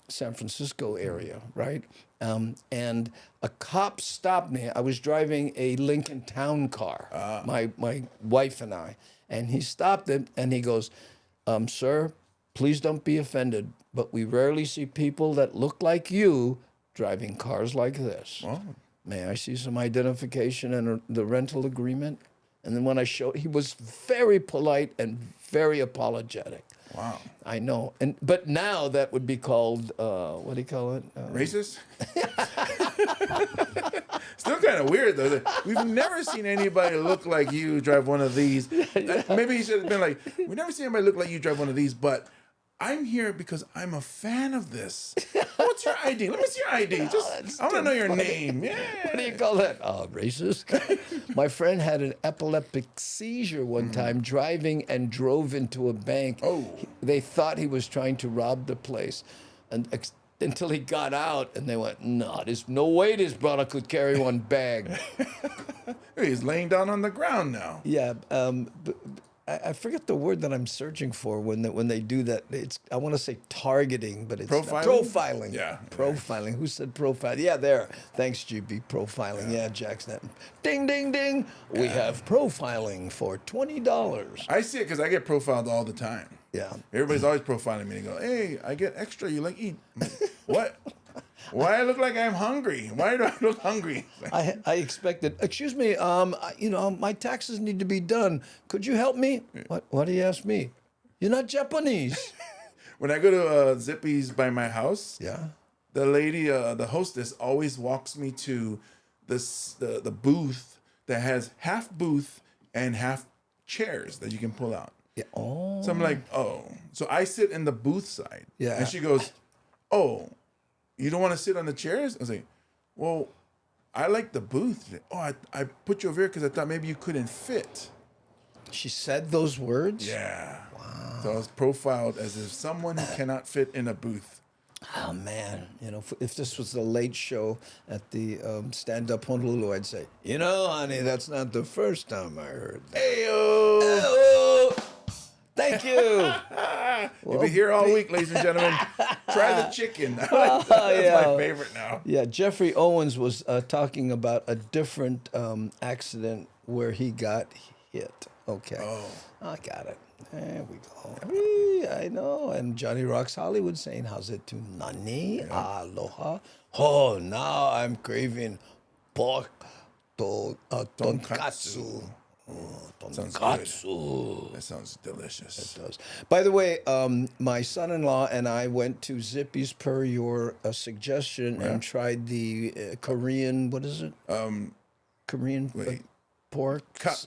San Francisco area, right? And a cop stopped me. I was driving a Lincoln Town car, my wife and I, and he stopped it and he goes, "Sir, please don't be offended, but we rarely see people that look like you driving cars like this. Oh. May I see some identification and the rental agreement?" And then when I showed, he was very polite and very apologetic. Wow. I know. But now that would be called, what do you call it? Racist? Still kind of weird, though. We've never seen anybody look like you drive one of these. Maybe he should have been like, we've never seen anybody look like you drive one of these, but I'm here because I'm a fan of this. What's your ID? Let me see your ID. I want to know your name. Yeah. What do you call that? Racist. My friend had an epileptic seizure one time driving and drove into a bank. They thought he was trying to rob the place. And until he got out and they went, no, there's no way this brother could carry one bag. He's laying down on the ground now. Yeah. I forget the word that I'm searching for when they do that. I want to say targeting, but it's profiling. Profiling. Yeah. Profiling. Who said profile? Yeah, there. Thanks, GB. Profiling. Yeah, Jackson. Ding, ding, ding. We have profiling for $20. I see it because I get profiled all the time. Yeah. Everybody's always profiling me and go, hey, I get extra. You like eat. What? Why I look like I'm hungry? Why do I look hungry? I expected. Excuse me. My taxes need to be done. Could you help me? What do you ask me? You're not Japanese. When I go to Zippy's by my house, yeah, the lady, the hostess, always walks me to the booth that has half booth and half chairs that you can pull out. Yeah. Oh. So I'm like, oh. So I sit in the booth side. Yeah. And she goes, oh. You don't want to sit on the chairs? I was like, well, I like the booth. Oh, I put you over here because I thought maybe you couldn't fit. She said those words? Yeah. Wow. So I was profiled as if someone who cannot fit in a booth. Oh, man. If this was the late show at the stand-up Honolulu, I'd say, honey, that's not the first time I heard that. Ayo! Ayo! Thank you. You'll be here all week, ladies and gentlemen. Try the chicken. That's my favorite now. Yeah, Jeffrey Owens was talking about a different accident where he got hit. Okay. Oh. I got it. There we go. I know. And Johnny Rocks Hollywood saying, how's it to nani? Aloha. Oh, now I'm craving pork tonkatsu. Oh, tonkatsu. That sounds delicious. It does. By the way, my son-in-law and I went to Zippy's per your suggestion and tried the Korean, what is it? Korean pork?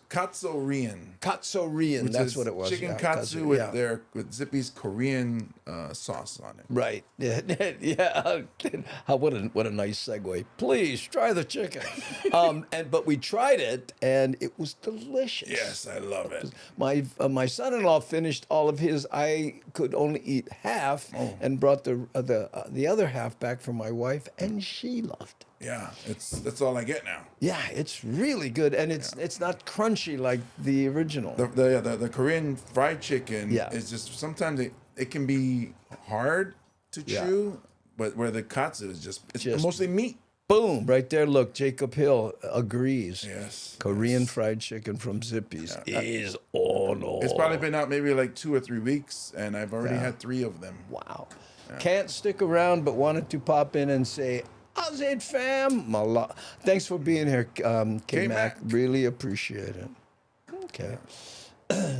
Katsu-rian. Katsu-rian, that's what it was. Chicken katsu with Zippy's Korean sauce on it. Right. Yeah. What a nice segue. Please try the chicken. But we tried it and it was delicious. Yes, I love it. My son-in-law finished all of his. I could only eat half and brought the other half back for my wife, and she loved it. Yeah, that's all I get now. Yeah, it's really good, and it's not crunchy like the original. The Korean fried chicken is just sometimes it can be hard to chew, but where the katsu is just mostly meat. Boom, right there. Look, Jacob Hill agrees. Yes. Korean fried chicken from Zippy's is on. It's probably been out maybe like 2 or 3 weeks, and I've already had 3 of them. Wow. Yeah. Can't stick around, but wanted to pop in and say, how's it, fam? Thanks for being here, K-Mac. Really appreciate it. Okay.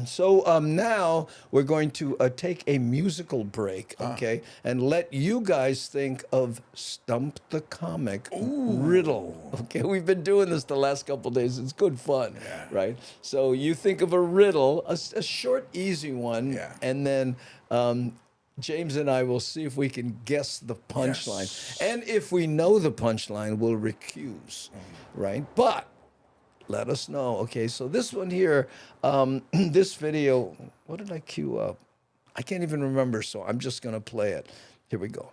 So now we're going to take a musical break, okay, and let you guys think of Stump the Comic riddle. Okay, we've been doing this the last couple of days. It's good fun, right? So you think of a riddle, a short, easy one, and then James and I will see if we can guess the punchline. Yes. And if we know the punchline, we'll recuse, right? But let us know. Okay, so this one here, this video, what did I queue up? I can't even remember, so I'm just going to play it. Here we go.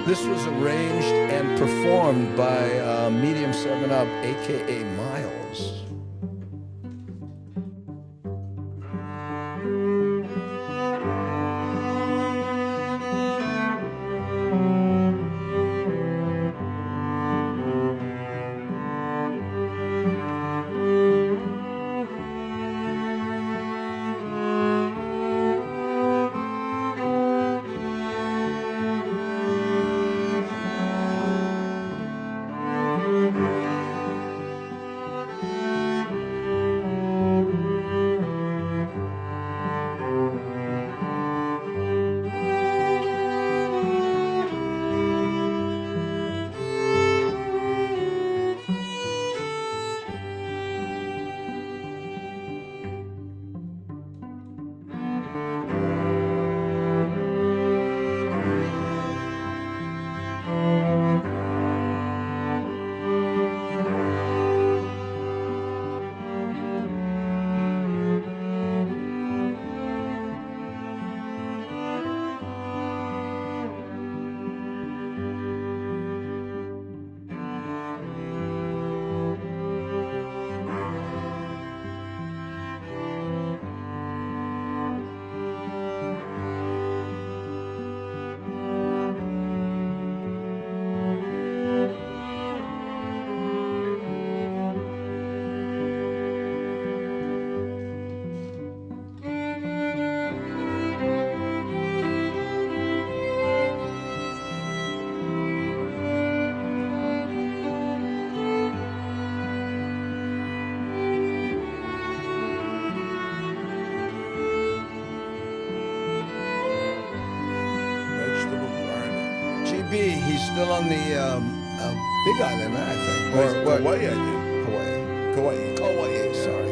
This was arranged and performed by Medium 7-Up, a.k.a. Miles. still on the Big Island, I think. Or what? Hawaii, I think. Hawaii. Kauai. Hawaii, sorry.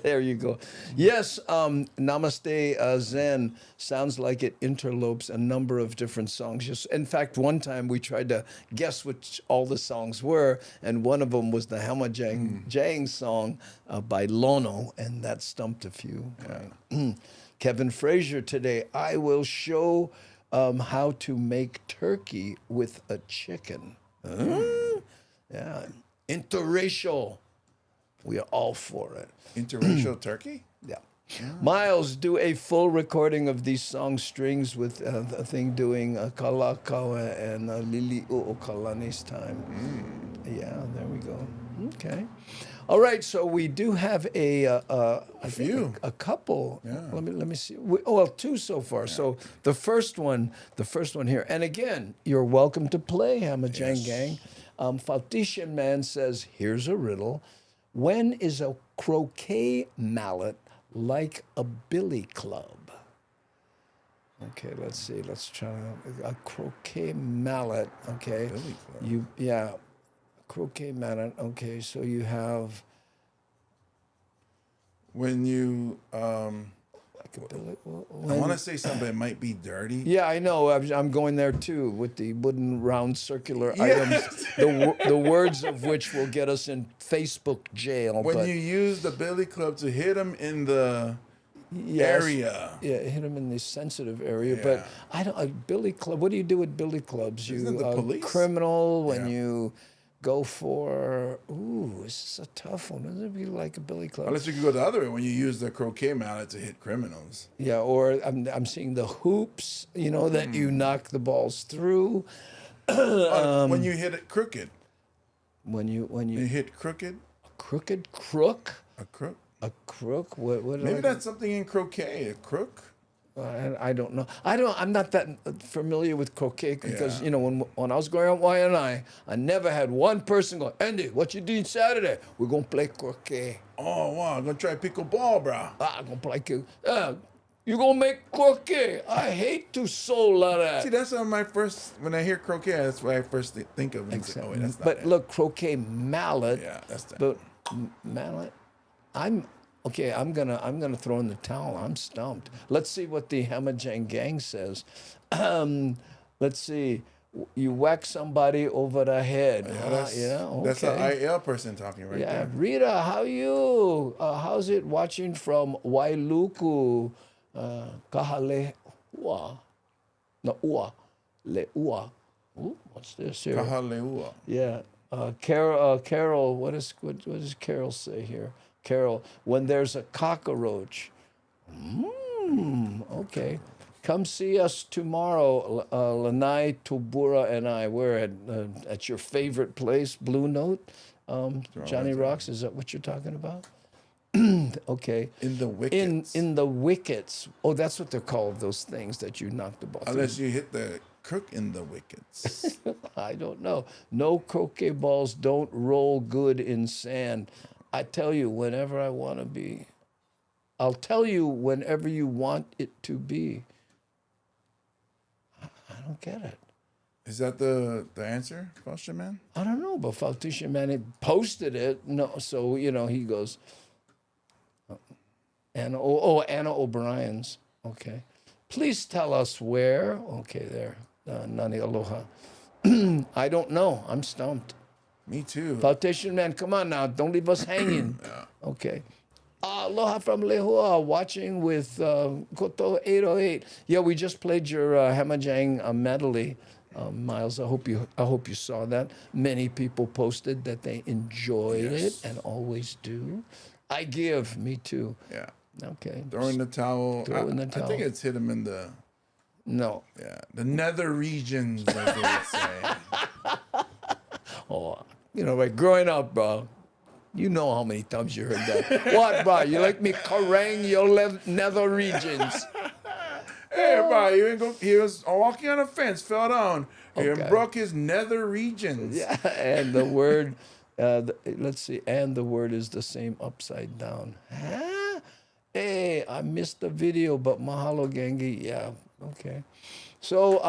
There you go. Yes, Namaste Zen sounds like it interlopes a number of different songs. Just, in fact, one time we tried to guess which all the songs were, and one of them was the Hamajang song by Lono, and that stumped a few. Right. Kevin Frazier today, I will show how to make turkey with a chicken. Yeah, interracial. We are all for it. Interracial turkey? Yeah. Miles, do a full recording of these song strings with the thing doing Kalakaua and Lili U'okalani's time. Yeah, there we go. Okay. All right, so we do have a couple. Yeah. Let me see. Well, two so far. Yeah. So the first one here. And again, you're welcome to play, Hamajang Gang. Fautician Man says, here's a riddle. When is a croquet mallet like a billy club? Okay, let's see. Let's try a croquet mallet. Okay, billy club. Croquet mallet. Okay, so you have when you I want to say something, but it might be dirty. Yeah, I know. I'm going there too with the wooden round circular items, the words of which will get us in Facebook jail. When you use the billy club to hit them in the area. Yeah, hit them in the sensitive area. Yeah. But I don't. A billy club. What do you do with billy clubs? Isn't the police? Criminal when you go for, this is a tough one. Doesn't it be like a billy club? Unless you could go the other way when you use the croquet mallet to hit criminals. Yeah, or I'm seeing the hoops, that you knock the balls through. When you hit it crooked. When you hit crooked. A crooked crook. A crook. A crook. What? Maybe that's something in croquet. A crook. I don't know. I'm not that familiar with croquet because when I was growing up in Waianae, I never had one person go, Andy, what you doing Saturday? We're gonna play croquet. Oh wow, I'm gonna try pickleball, bro. I'm gonna play. You gonna make croquet? I hate to soul of that. See, that's when I hear croquet, that's what I first think of. Exactly. Oh, wait, that's not but it. Look, croquet mallet. Yeah, that's that. But mallet, Okay, I'm gonna throw in the towel. I'm stumped. Let's see what the Hamajang Gang says. Let's see. You whack somebody over the head. Yeah, that's an IL person talking right there. Yeah, Rita, how you? How's it watching from Wailuku? Kahaleua. No, ua. Leua. Ooh, what's this here? Kahaleua. Yeah. Carol, what does Carol say here? Carol, when there's a cockroach. Okay. Come see us tomorrow, Lanai, Tobura, and I. We're at your favorite place, Blue Note. Johnny Rocks, is that what you're talking about? Okay. In the wickets. In the wickets. Oh, that's what they're called, those things that you knock the ball through. Unless you hit the crook in the wickets. I don't know. No croquet balls don't roll good in sand. I tell you, whenever I want to be. I'll tell you whenever you want it to be. I don't get it. Is that the answer, Foster Man? I don't know, but Foundation Man posted it. No, so he goes. Anna O'Brien's. Okay, please tell us where. Okay, there. Nani Aloha. I don't know. I'm stumped. Me too. Foundation Man, come on now. Don't leave us hanging. Okay. Aloha from Lehua, watching with Koto 808. Yeah, we just played your Hamajang medley, Miles. I hope you saw that. Many people posted that they enjoyed it and always do. I give, me too. Yeah. Okay. Throw in the towel. Throw in the towel. I think it's hit him in the. No. Yeah, the nether regions, as they would say. Oh, like growing up, bro. You know how many times you heard that. What, bro? You like me karang your nether regions? Hey, bro, he was walking on a fence, fell down, and broke his nether regions. Yeah, and the word, let's see, and the word is the same upside down. Huh? Hey, I missed the video, but mahalo, Gengi. Yeah, okay. So,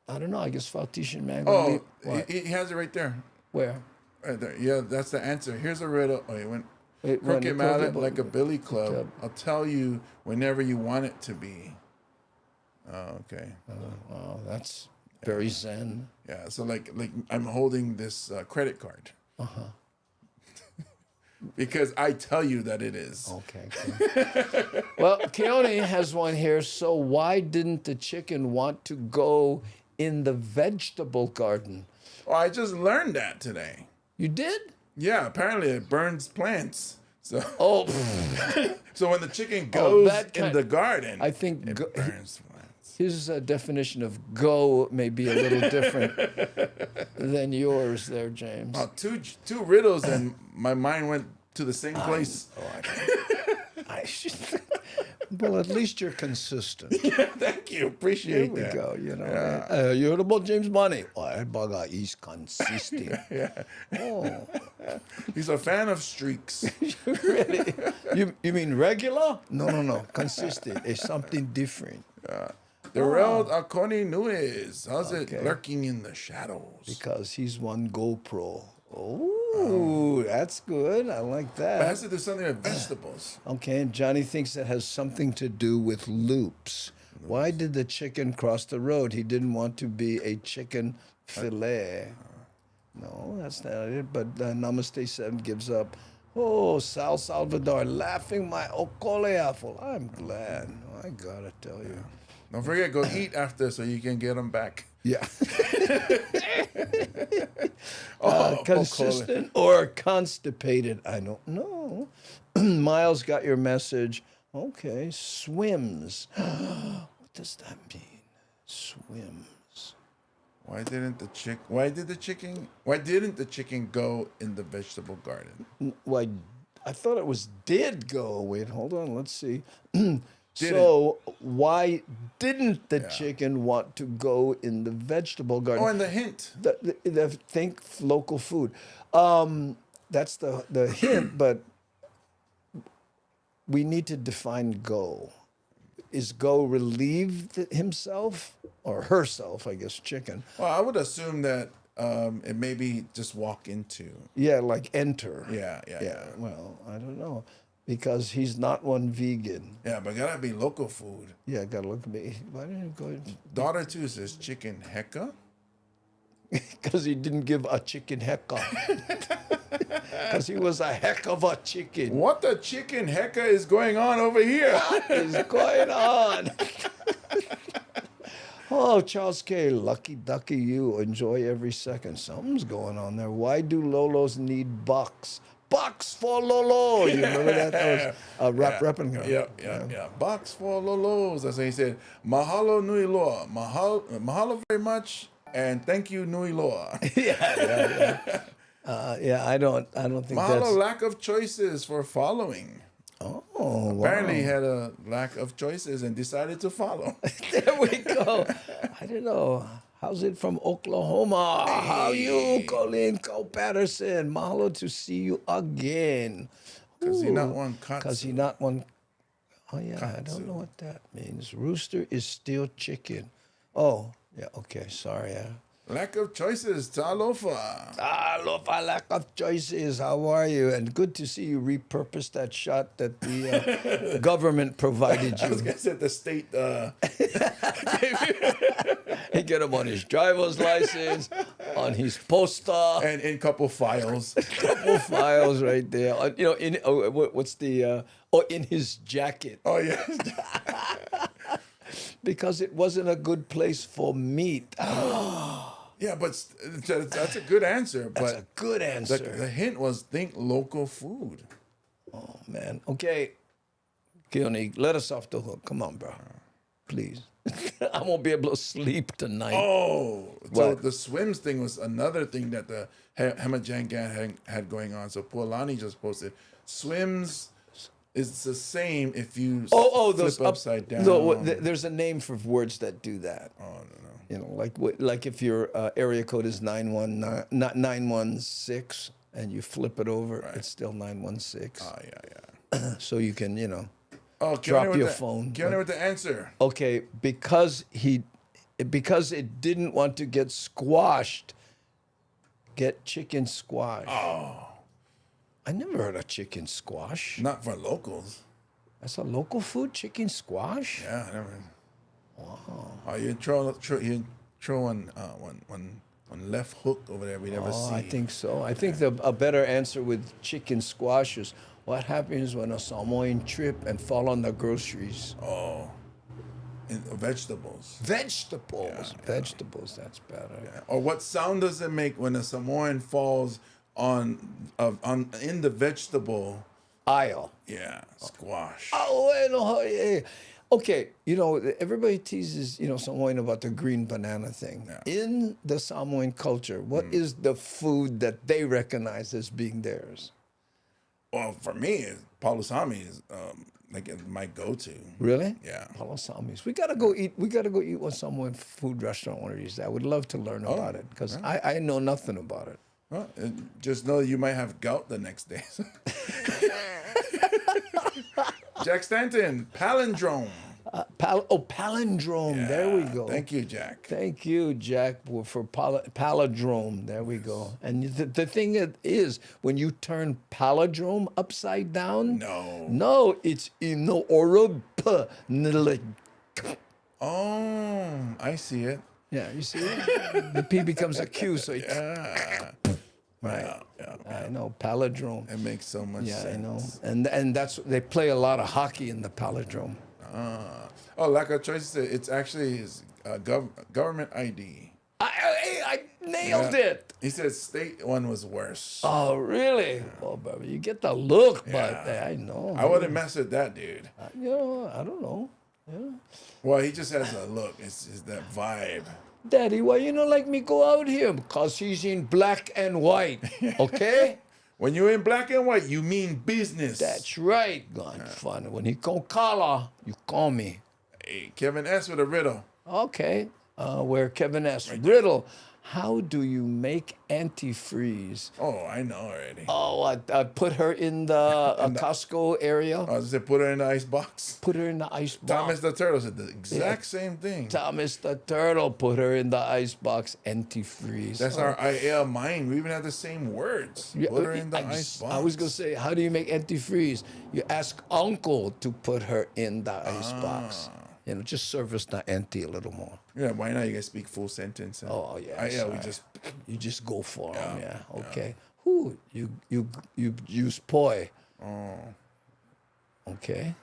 I don't know. I guess Fautition Man. Oh, he has it right there. Where? Right there. Yeah, that's the answer. Here's a riddle. Oh, he went crooked mallet like a billy club. I'll tell you whenever you want it to be. Oh, okay. Wow, that's very zen. Yeah, so like I'm holding this credit card. Because I tell you that it is. Okay. Cool. Well, Keone has one here. So why didn't the chicken want to go in the vegetable garden? Well, I just learned that today. You did? Yeah, apparently it burns plants. So so when the chicken Oh, goes in the garden, I think it burns plants. His definition of go may be a little different than yours there, James. Two riddles and my mind went to the same place. I should. Well, at least you're consistent. Yeah, thank you. Appreciate There we that. go. Yeah. You heard about James Money? Oh, that bugger is consistent. Yeah. Oh. He's a fan of streaks. Really? You mean regular? No. Consistent. It's something different. The real Akoni Nuez. How's it lurking in the shadows? Because he's one GoPro. Oh, that's good. I like that. But it has to do something with vegetables. Okay, and Johnny thinks it has something to do with loops. Why did the chicken cross the road? He didn't want to be a chicken fillet. No, that's not it. But Namaste 7 gives up. Oh, Sal Salvador, laughing my okole apple. I'm glad. I gotta tell you. Don't forget, go eat after so you can get them back. Yeah. Consistent or constipated? I don't know. Miles got your message. Okay, swims. What does that mean? Swims. Why didn't the chicken go in the vegetable garden? Why? I thought it was did go. Wait, hold on. Let's see. Why didn't the chicken want to go in the vegetable garden? Oh, and the hint. Think local food. That's the hint, but we need to define go. Is go relieved himself or herself, I guess, chicken? Well, I would assume that it maybe just walk into. Yeah, like enter. Yeah. Well, I don't know. Because he's not one vegan. Yeah, but gotta be local food. Yeah, gotta look at me. Why didn't you go? Daughter 2 says chicken heka. Because he didn't give a chicken heka. Because he was a heck of a chicken. What the chicken heka is going on over here? What is going on? Oh, Charles K., lucky ducky you. Enjoy every second. Something's going on there. Why do Lolos need bucks? Box for Lolo. You remember that? That was a rapping girl. Yeah. Box for Lolos. That's what he said. Mahalo nui loa. Mahalo very much, and thank you nui loa. I don't think Mahalo, that's... lack of choices for following. Oh, Apparently, he wow. had a lack of choices and decided to follow. There we go. I don't know. How's it from Oklahoma? How you, Colleen Cole Patterson? Mahalo to see you again. Because he not one katsu. Because he not one... Oh, yeah, I Katsu. don't know what that means. Rooster is still chicken. Oh, yeah, okay, sorry. Lack of choices. Talofa. Aloha, lack of choices. How are you? And good to see you repurpose that shot that the government provided I was you. going to say the state... He get him on his driver's license, on his poster, and in couple files. Couple files right there. You know, in in his jacket. Oh yeah. Because it wasn't a good place for meat. Yeah, but that's a good answer. That's but a good answer. The hint was think local food. Oh man. Okay, Keone, let us off the hook. Come on, bro. Please. I won't be able to sleep tonight. Oh, so What? the swims thing was another thing that the Hemajan gang had going on. So Pualani just posted swims is the same if you those flip upside down. No, there's a name for words that do that. Oh no. You know, like if your area code is 916 and you flip it over, it's still 916. Oh yeah. So you can, you know, Oh, drop your phone. Keone with the answer. Okay, because it didn't want to get squashed. Get chicken squash. Oh. I never heard of chicken squash. Not for locals. That's a local food, chicken squash? Yeah, I never. Wow. Oh, you throw one left hook over there we never see. I think so. I think a better answer with chicken squash is what happens when a Samoan trip and fall on the groceries. Oh, vegetables. Vegetables. Vegetables, that's better. Yeah. Or what sound does it make when a Samoan falls in the vegetable aisle? Yeah, squash. Okay, you know, everybody teases, you know, Samoan about the green banana thing. Yeah. In the Samoan culture, what is the food that they recognize as being theirs? Well, for me, palusami is like my go-to. Really? Yeah. Palosamis. We gotta go eat one Samoan food restaurant one of these days. I would love to learn about it because I know nothing about it. Well, just know you might have gout the next day. Jack Stanton, palindrome. Palindrome. Yeah, there we go. Thank you, Jack. Thank you, Jack, for palindrome. There we go. And the thing is, when you turn palindrome upside down, no, it's inorup. Oh, I see it. Yeah, you see it? The P becomes a Q, so it's... Right. Yeah. I know, palindrome. It makes so much sense. Yeah, I know. And that's, they play a lot of hockey in the palindrome. Oh, like a choice said, it's actually his government ID. I nailed it. He said state one was worse. Oh, really? Oh, baby, you get the look, but I know. I wouldn't mess with that dude. You know, I don't know. Yeah. Well, he just has a look. It's that vibe. Daddy, why you not like me go out here? Because he's in black and white, okay? When you're in black and white, you mean business. That's right, fun. When he call Kala, you call me. Hey, Kevin S. with a riddle. Okay, where Kevin S. Riddle. How do you make antifreeze? Oh, I know already. Oh, I put her in the Costco area. I was put her in the ice box. Put her in the ice box. Thomas the Turtle said the exact same thing. Thomas the Turtle put her in the ice box, antifreeze. That's our IL mind. We even have the same words. Put her in the ice box. I was going to say, how do you make antifreeze? You ask Uncle to put her in the ice box. You know, just service the auntie a little more. Yeah, why not? You guys speak full sentence. Oh yeah. You just go for them. Yeah. Okay. Who you use poi. Oh. Okay.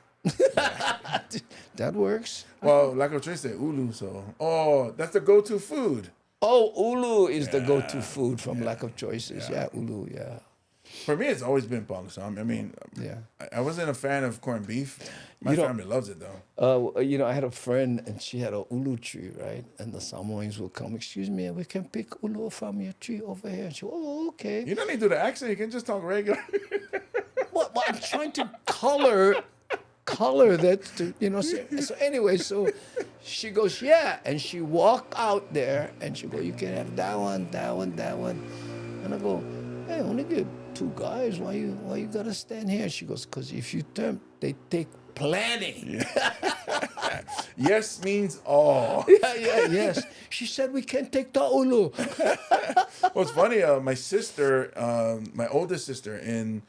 That works. Well, like I was trying to say, ulu. So, that's the go-to food. Oh, ulu is the go-to food from Lack of Choices. Yeah, ulu. Yeah. For me, it's always been palusami. I mean, I wasn't a fan of corned beef. My family loves it though. You know, I had a friend and she had a ulu tree, right? And the Samoans would come, excuse me, we can pick ulu from your tree over here. And she, oh, okay. You don't need to do the accent. You can just talk regular. Well, I'm trying to color that, to, you know. So anyway, so she goes, yeah. And she walk out there and she go, you can have that one, that one, that one. And I go, hey, only get 2 guys. Why you gotta stand here? She goes, because if you turn, they take plenty. Yes means all. Yes. She said we can't take the ulu. Well, it's funny. My sister, my oldest sister in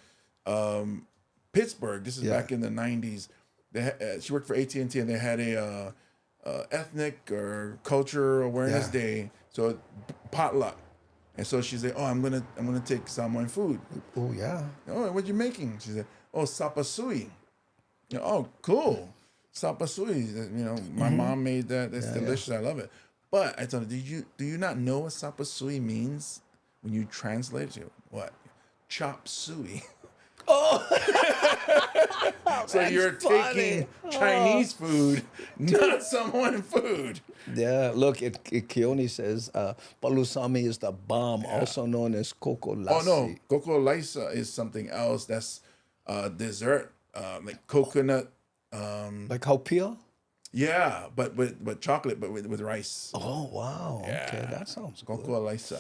Pittsburgh. This is back in the '90s. She worked for AT&T, and they had a ethnic or culture awareness day. So potluck. And so she said, "Oh, I'm gonna take Samoan food." Oh yeah. Oh, what you making? She said, "Oh, sapasui." You know, oh, cool. Sapasui. You know, my mom made that. It's delicious. I love it. But I told her, do you not know what sapasui means when you translate it? What? Chop suey. Oh. So you're taking Chinese food, not Samoan food. Yeah, look, Keone says palusami is the bomb, also known as coco lassi. Oh no, coco laisa is something else. That's dessert, like coconut. Like haupia? Yeah, but with chocolate, but with rice. Oh wow! Okay, that sounds good. Coco laisa.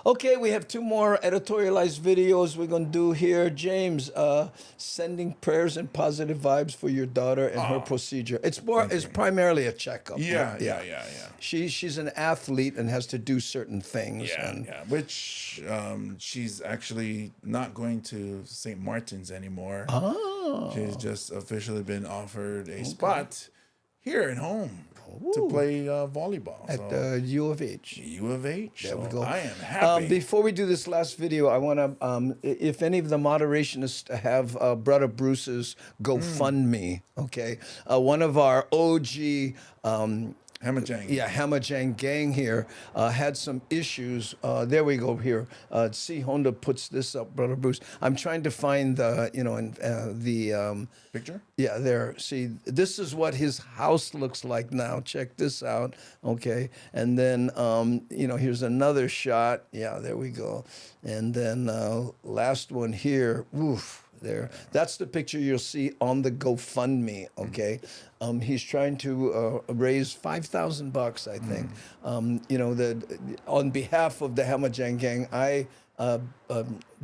Okay, we have 2 more editorialized videos we're going to do here. James, sending prayers and positive vibes for your daughter and her procedure. It's primarily a checkup. Yeah. She's an athlete and has to do certain things. Which she's actually not going to St. Martin's anymore. Oh. She's just officially been offered a spot here at home to play volleyball. At the U of H. U of H. There we go. I am happy. Before we do this last video, I want to, if any of the moderationists have Brother Bruce's GoFundMe, okay? One of our OG Hamajang. Yeah, Hamajang gang here had some issues. There we go here. C. Honda puts this up, Brother Bruce. I'm trying to find the, the picture? Yeah, there. See, this is what his house looks like now. Check this out. Okay. And then, here's another shot. Yeah, there we go. And then last one here. Oof. There, that's the picture you'll see on the GoFundMe. Okay, he's trying to raise $5,000, I think. On behalf of the Hamajang gang, I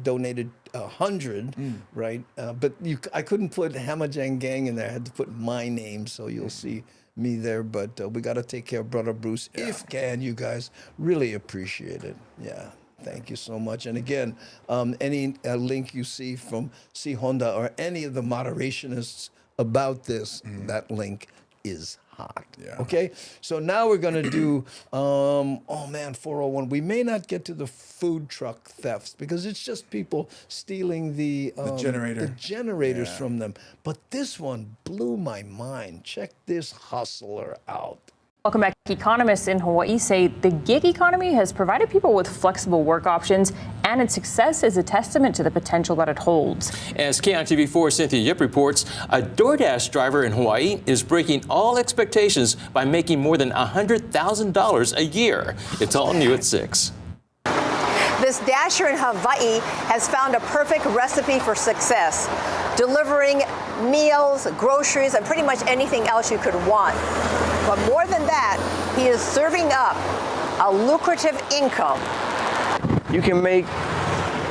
donated 100, right? But I couldn't put Hamajang gang in there. I had to put my name, so you'll see me there. But we got to take care of Brother Bruce, if can. You guys really appreciate it. Yeah. Thank you so much. And again, any link you see from C. Honda or any of the moderationists about this, that link is hot. Yeah. Okay? So now we're going to do, 401. We may not get to the food truck thefts because it's just people stealing the generators from them. But this one blew my mind. Check this hustler out. Welcome back. Economists in Hawaii say the gig economy has provided people with flexible work options, and its success is a testament to the potential that it holds. As KITV4's Cynthia Yip reports, a DoorDash driver in Hawaii is breaking all expectations by making more than $100,000 a year. It's all new at 6. This Dasher in Hawaii has found a perfect recipe for success, delivering meals, groceries, and pretty much anything else you could want. But more than that, he is serving up a lucrative income. You can make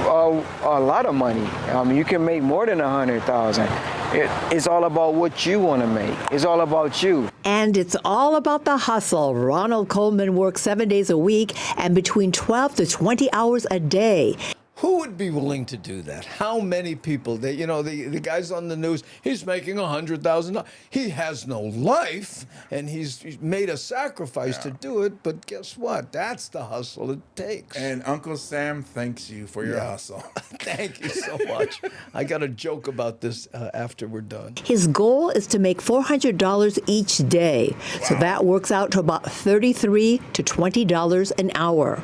a lot of money. You can make more than $100,000. It's all about what you want to make. It's all about you. And it's all about the hustle. Ronald Coleman works 7 days a week and between 12 to 20 hours a day. Who would be willing to do that? How many people? The guys on the news, he's making $100,000. He has no life, and he's made a sacrifice to do it. But guess what? That's the hustle it takes. And Uncle Sam thanks you for your hustle. Thank you so much. I got a joke about this after we're done. His goal is to make $400 each day. Wow. So that works out to about $33 to $20 an hour.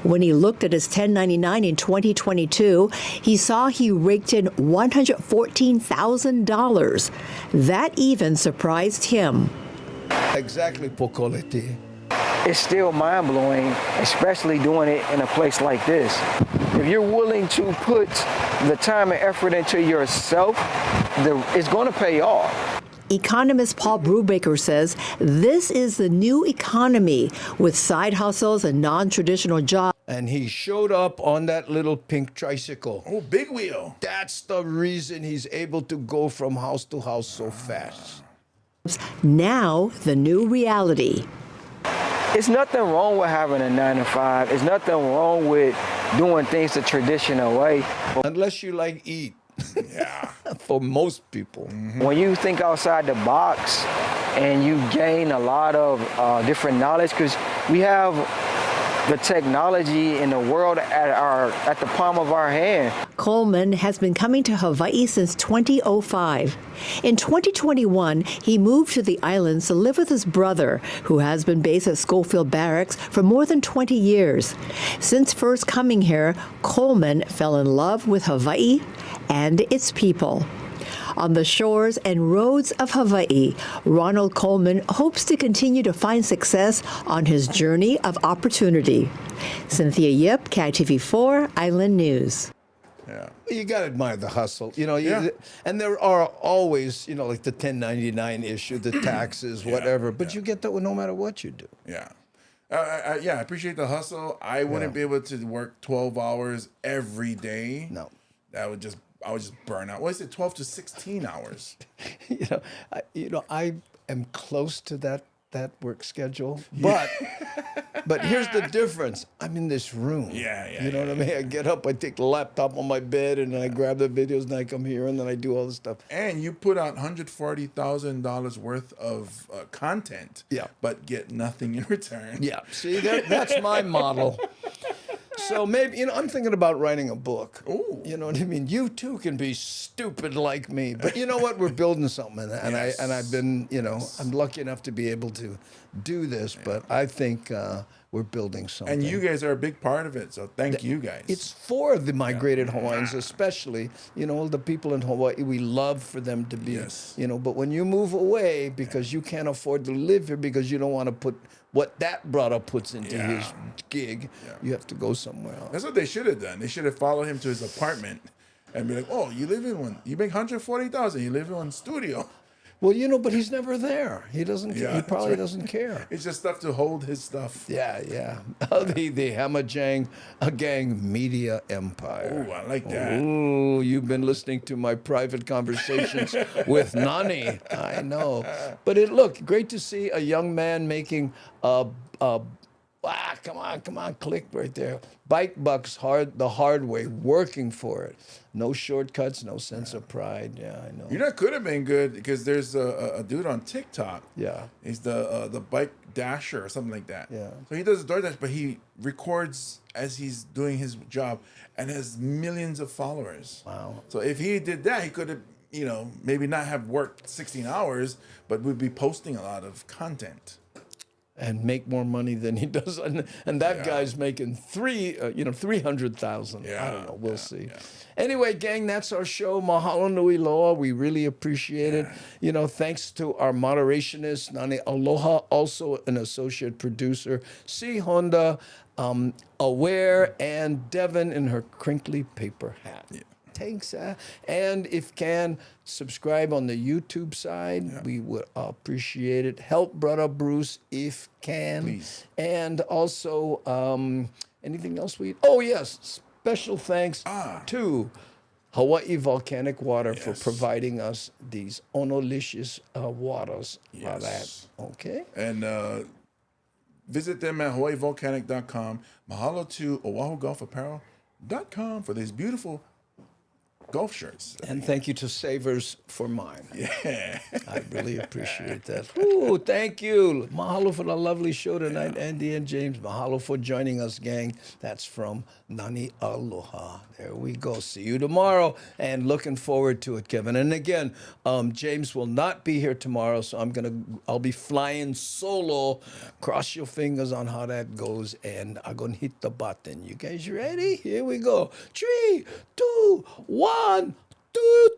When he looked at his 1099 in 2020, 2022, he saw he raked in $114,000. That even surprised him. Exactly, Pokoleti. It's still mind-blowing, especially doing it in a place like this. If you're willing to put the time and effort into yourself, it's going to pay off. Economist Paul Brubaker says this is the new economy with side hustles and non-traditional jobs. And he showed up on that little pink tricycle. Oh, big wheel. That's the reason he's able to go from house to house so fast. Now, the new reality. It's nothing wrong with having a 9-to-5. There's nothing wrong with doing things the traditional way. Unless you like eat. Yeah. For most people. When you think outside the box and you gain a lot of different knowledge, because we have the technology in the world at the palm of our hand. Coleman has been coming to Hawaii since 2005. In 2021, he moved to the islands to live with his brother, who has been based at Schofield Barracks for more than 20 years. Since first coming here, Coleman fell in love with Hawaii and its people. On the shores and roads of Hawaii, Ronald Coleman hopes to continue to find success on his journey of opportunity. Cynthia Yip, KITV4 Island News. Yeah. You got to admire the hustle, you know. And there are always, you know, like the 1099 issue, the taxes, whatever. But you get that no matter what you do. Yeah. I appreciate the hustle. I wouldn't be able to work 12 hours every day. No. I would just burn out. What is it, 12 to 16 hours? I am close to that work schedule, but here's the difference. I'm in this room. You know what I mean? I get up, I take the laptop on my bed, and then I grab the videos, and I come here, and then I do all this stuff. And you put out $140,000 worth of content, but get nothing in return. Yeah, see, that's my model. So maybe, I'm thinking about writing a book. Ooh. You know what I mean? You too can be stupid like me. But you know what? We're building something. And I've been, I'm lucky enough to be able to do this. But I think we're building something. And you guys are a big part of it. So thank you guys. It's for the migrated Hawaiians, especially, the people in Hawaii. We love for them to be, but when you move away because you can't afford to live here because you don't want to put what that brother puts into his gig, you have to go somewhere else. That's what they should have done. They should have followed him to his apartment and be like, oh, you live in one. You make $140,000. You live in one studio. Well, but he's never there. He doesn't. He probably doesn't care. It's just stuff to hold his stuff. Yeah. The Hamajang Gang Media Empire. Ooh, I like that. Ooh, you've been listening to my private conversations with Nani. I know. But look, great to see a young man making come on, click right there. Bike bucks the hard way, working for it. No shortcuts, no sense of pride. Yeah, I know. You know, it could have been good because there's a dude on TikTok. Yeah. He's the bike dasher or something like that. Yeah. So he does a DoorDash, but he records as he's doing his job and has millions of followers. Wow. So if he did that, he could have, maybe not have worked 16 hours, but would be posting a lot of content. And make more money than he does, and that guy's making $300,000. I don't know. We'll see. Yeah. Anyway, gang, that's our show. Mahalo nui loa. We really appreciate it. Thanks to our moderationist Nani Aloha, also an associate producer, C Honda, Aware, and Devin in her crinkly paper hat. Yeah. Thanks. And if can, subscribe on the YouTube side. Yeah. We would appreciate it. Help Brother Bruce if can. Please. And also, anything else Oh, yes. Special thanks to Hawaii Volcanic Water for providing us these onolicious waters. Yes. Okay. And visit them at hawaiivolcanic.com. Mahalo to OahuGolfApparel.com for these beautiful golf shirts. And thank you to Savers for mine. Yeah. I really appreciate that. Ooh, thank you. Mahalo for the lovely show tonight, Andy and James. Mahalo for joining us, gang. That's from Nani Aloha. There we go. See you tomorrow. And looking forward to it, Kevin. And again, James will not be here tomorrow, so I'll be flying solo. Cross your fingers on how that goes, and I'm gonna hit the button. You guys ready? Here we go. 3, 2, 1, toot.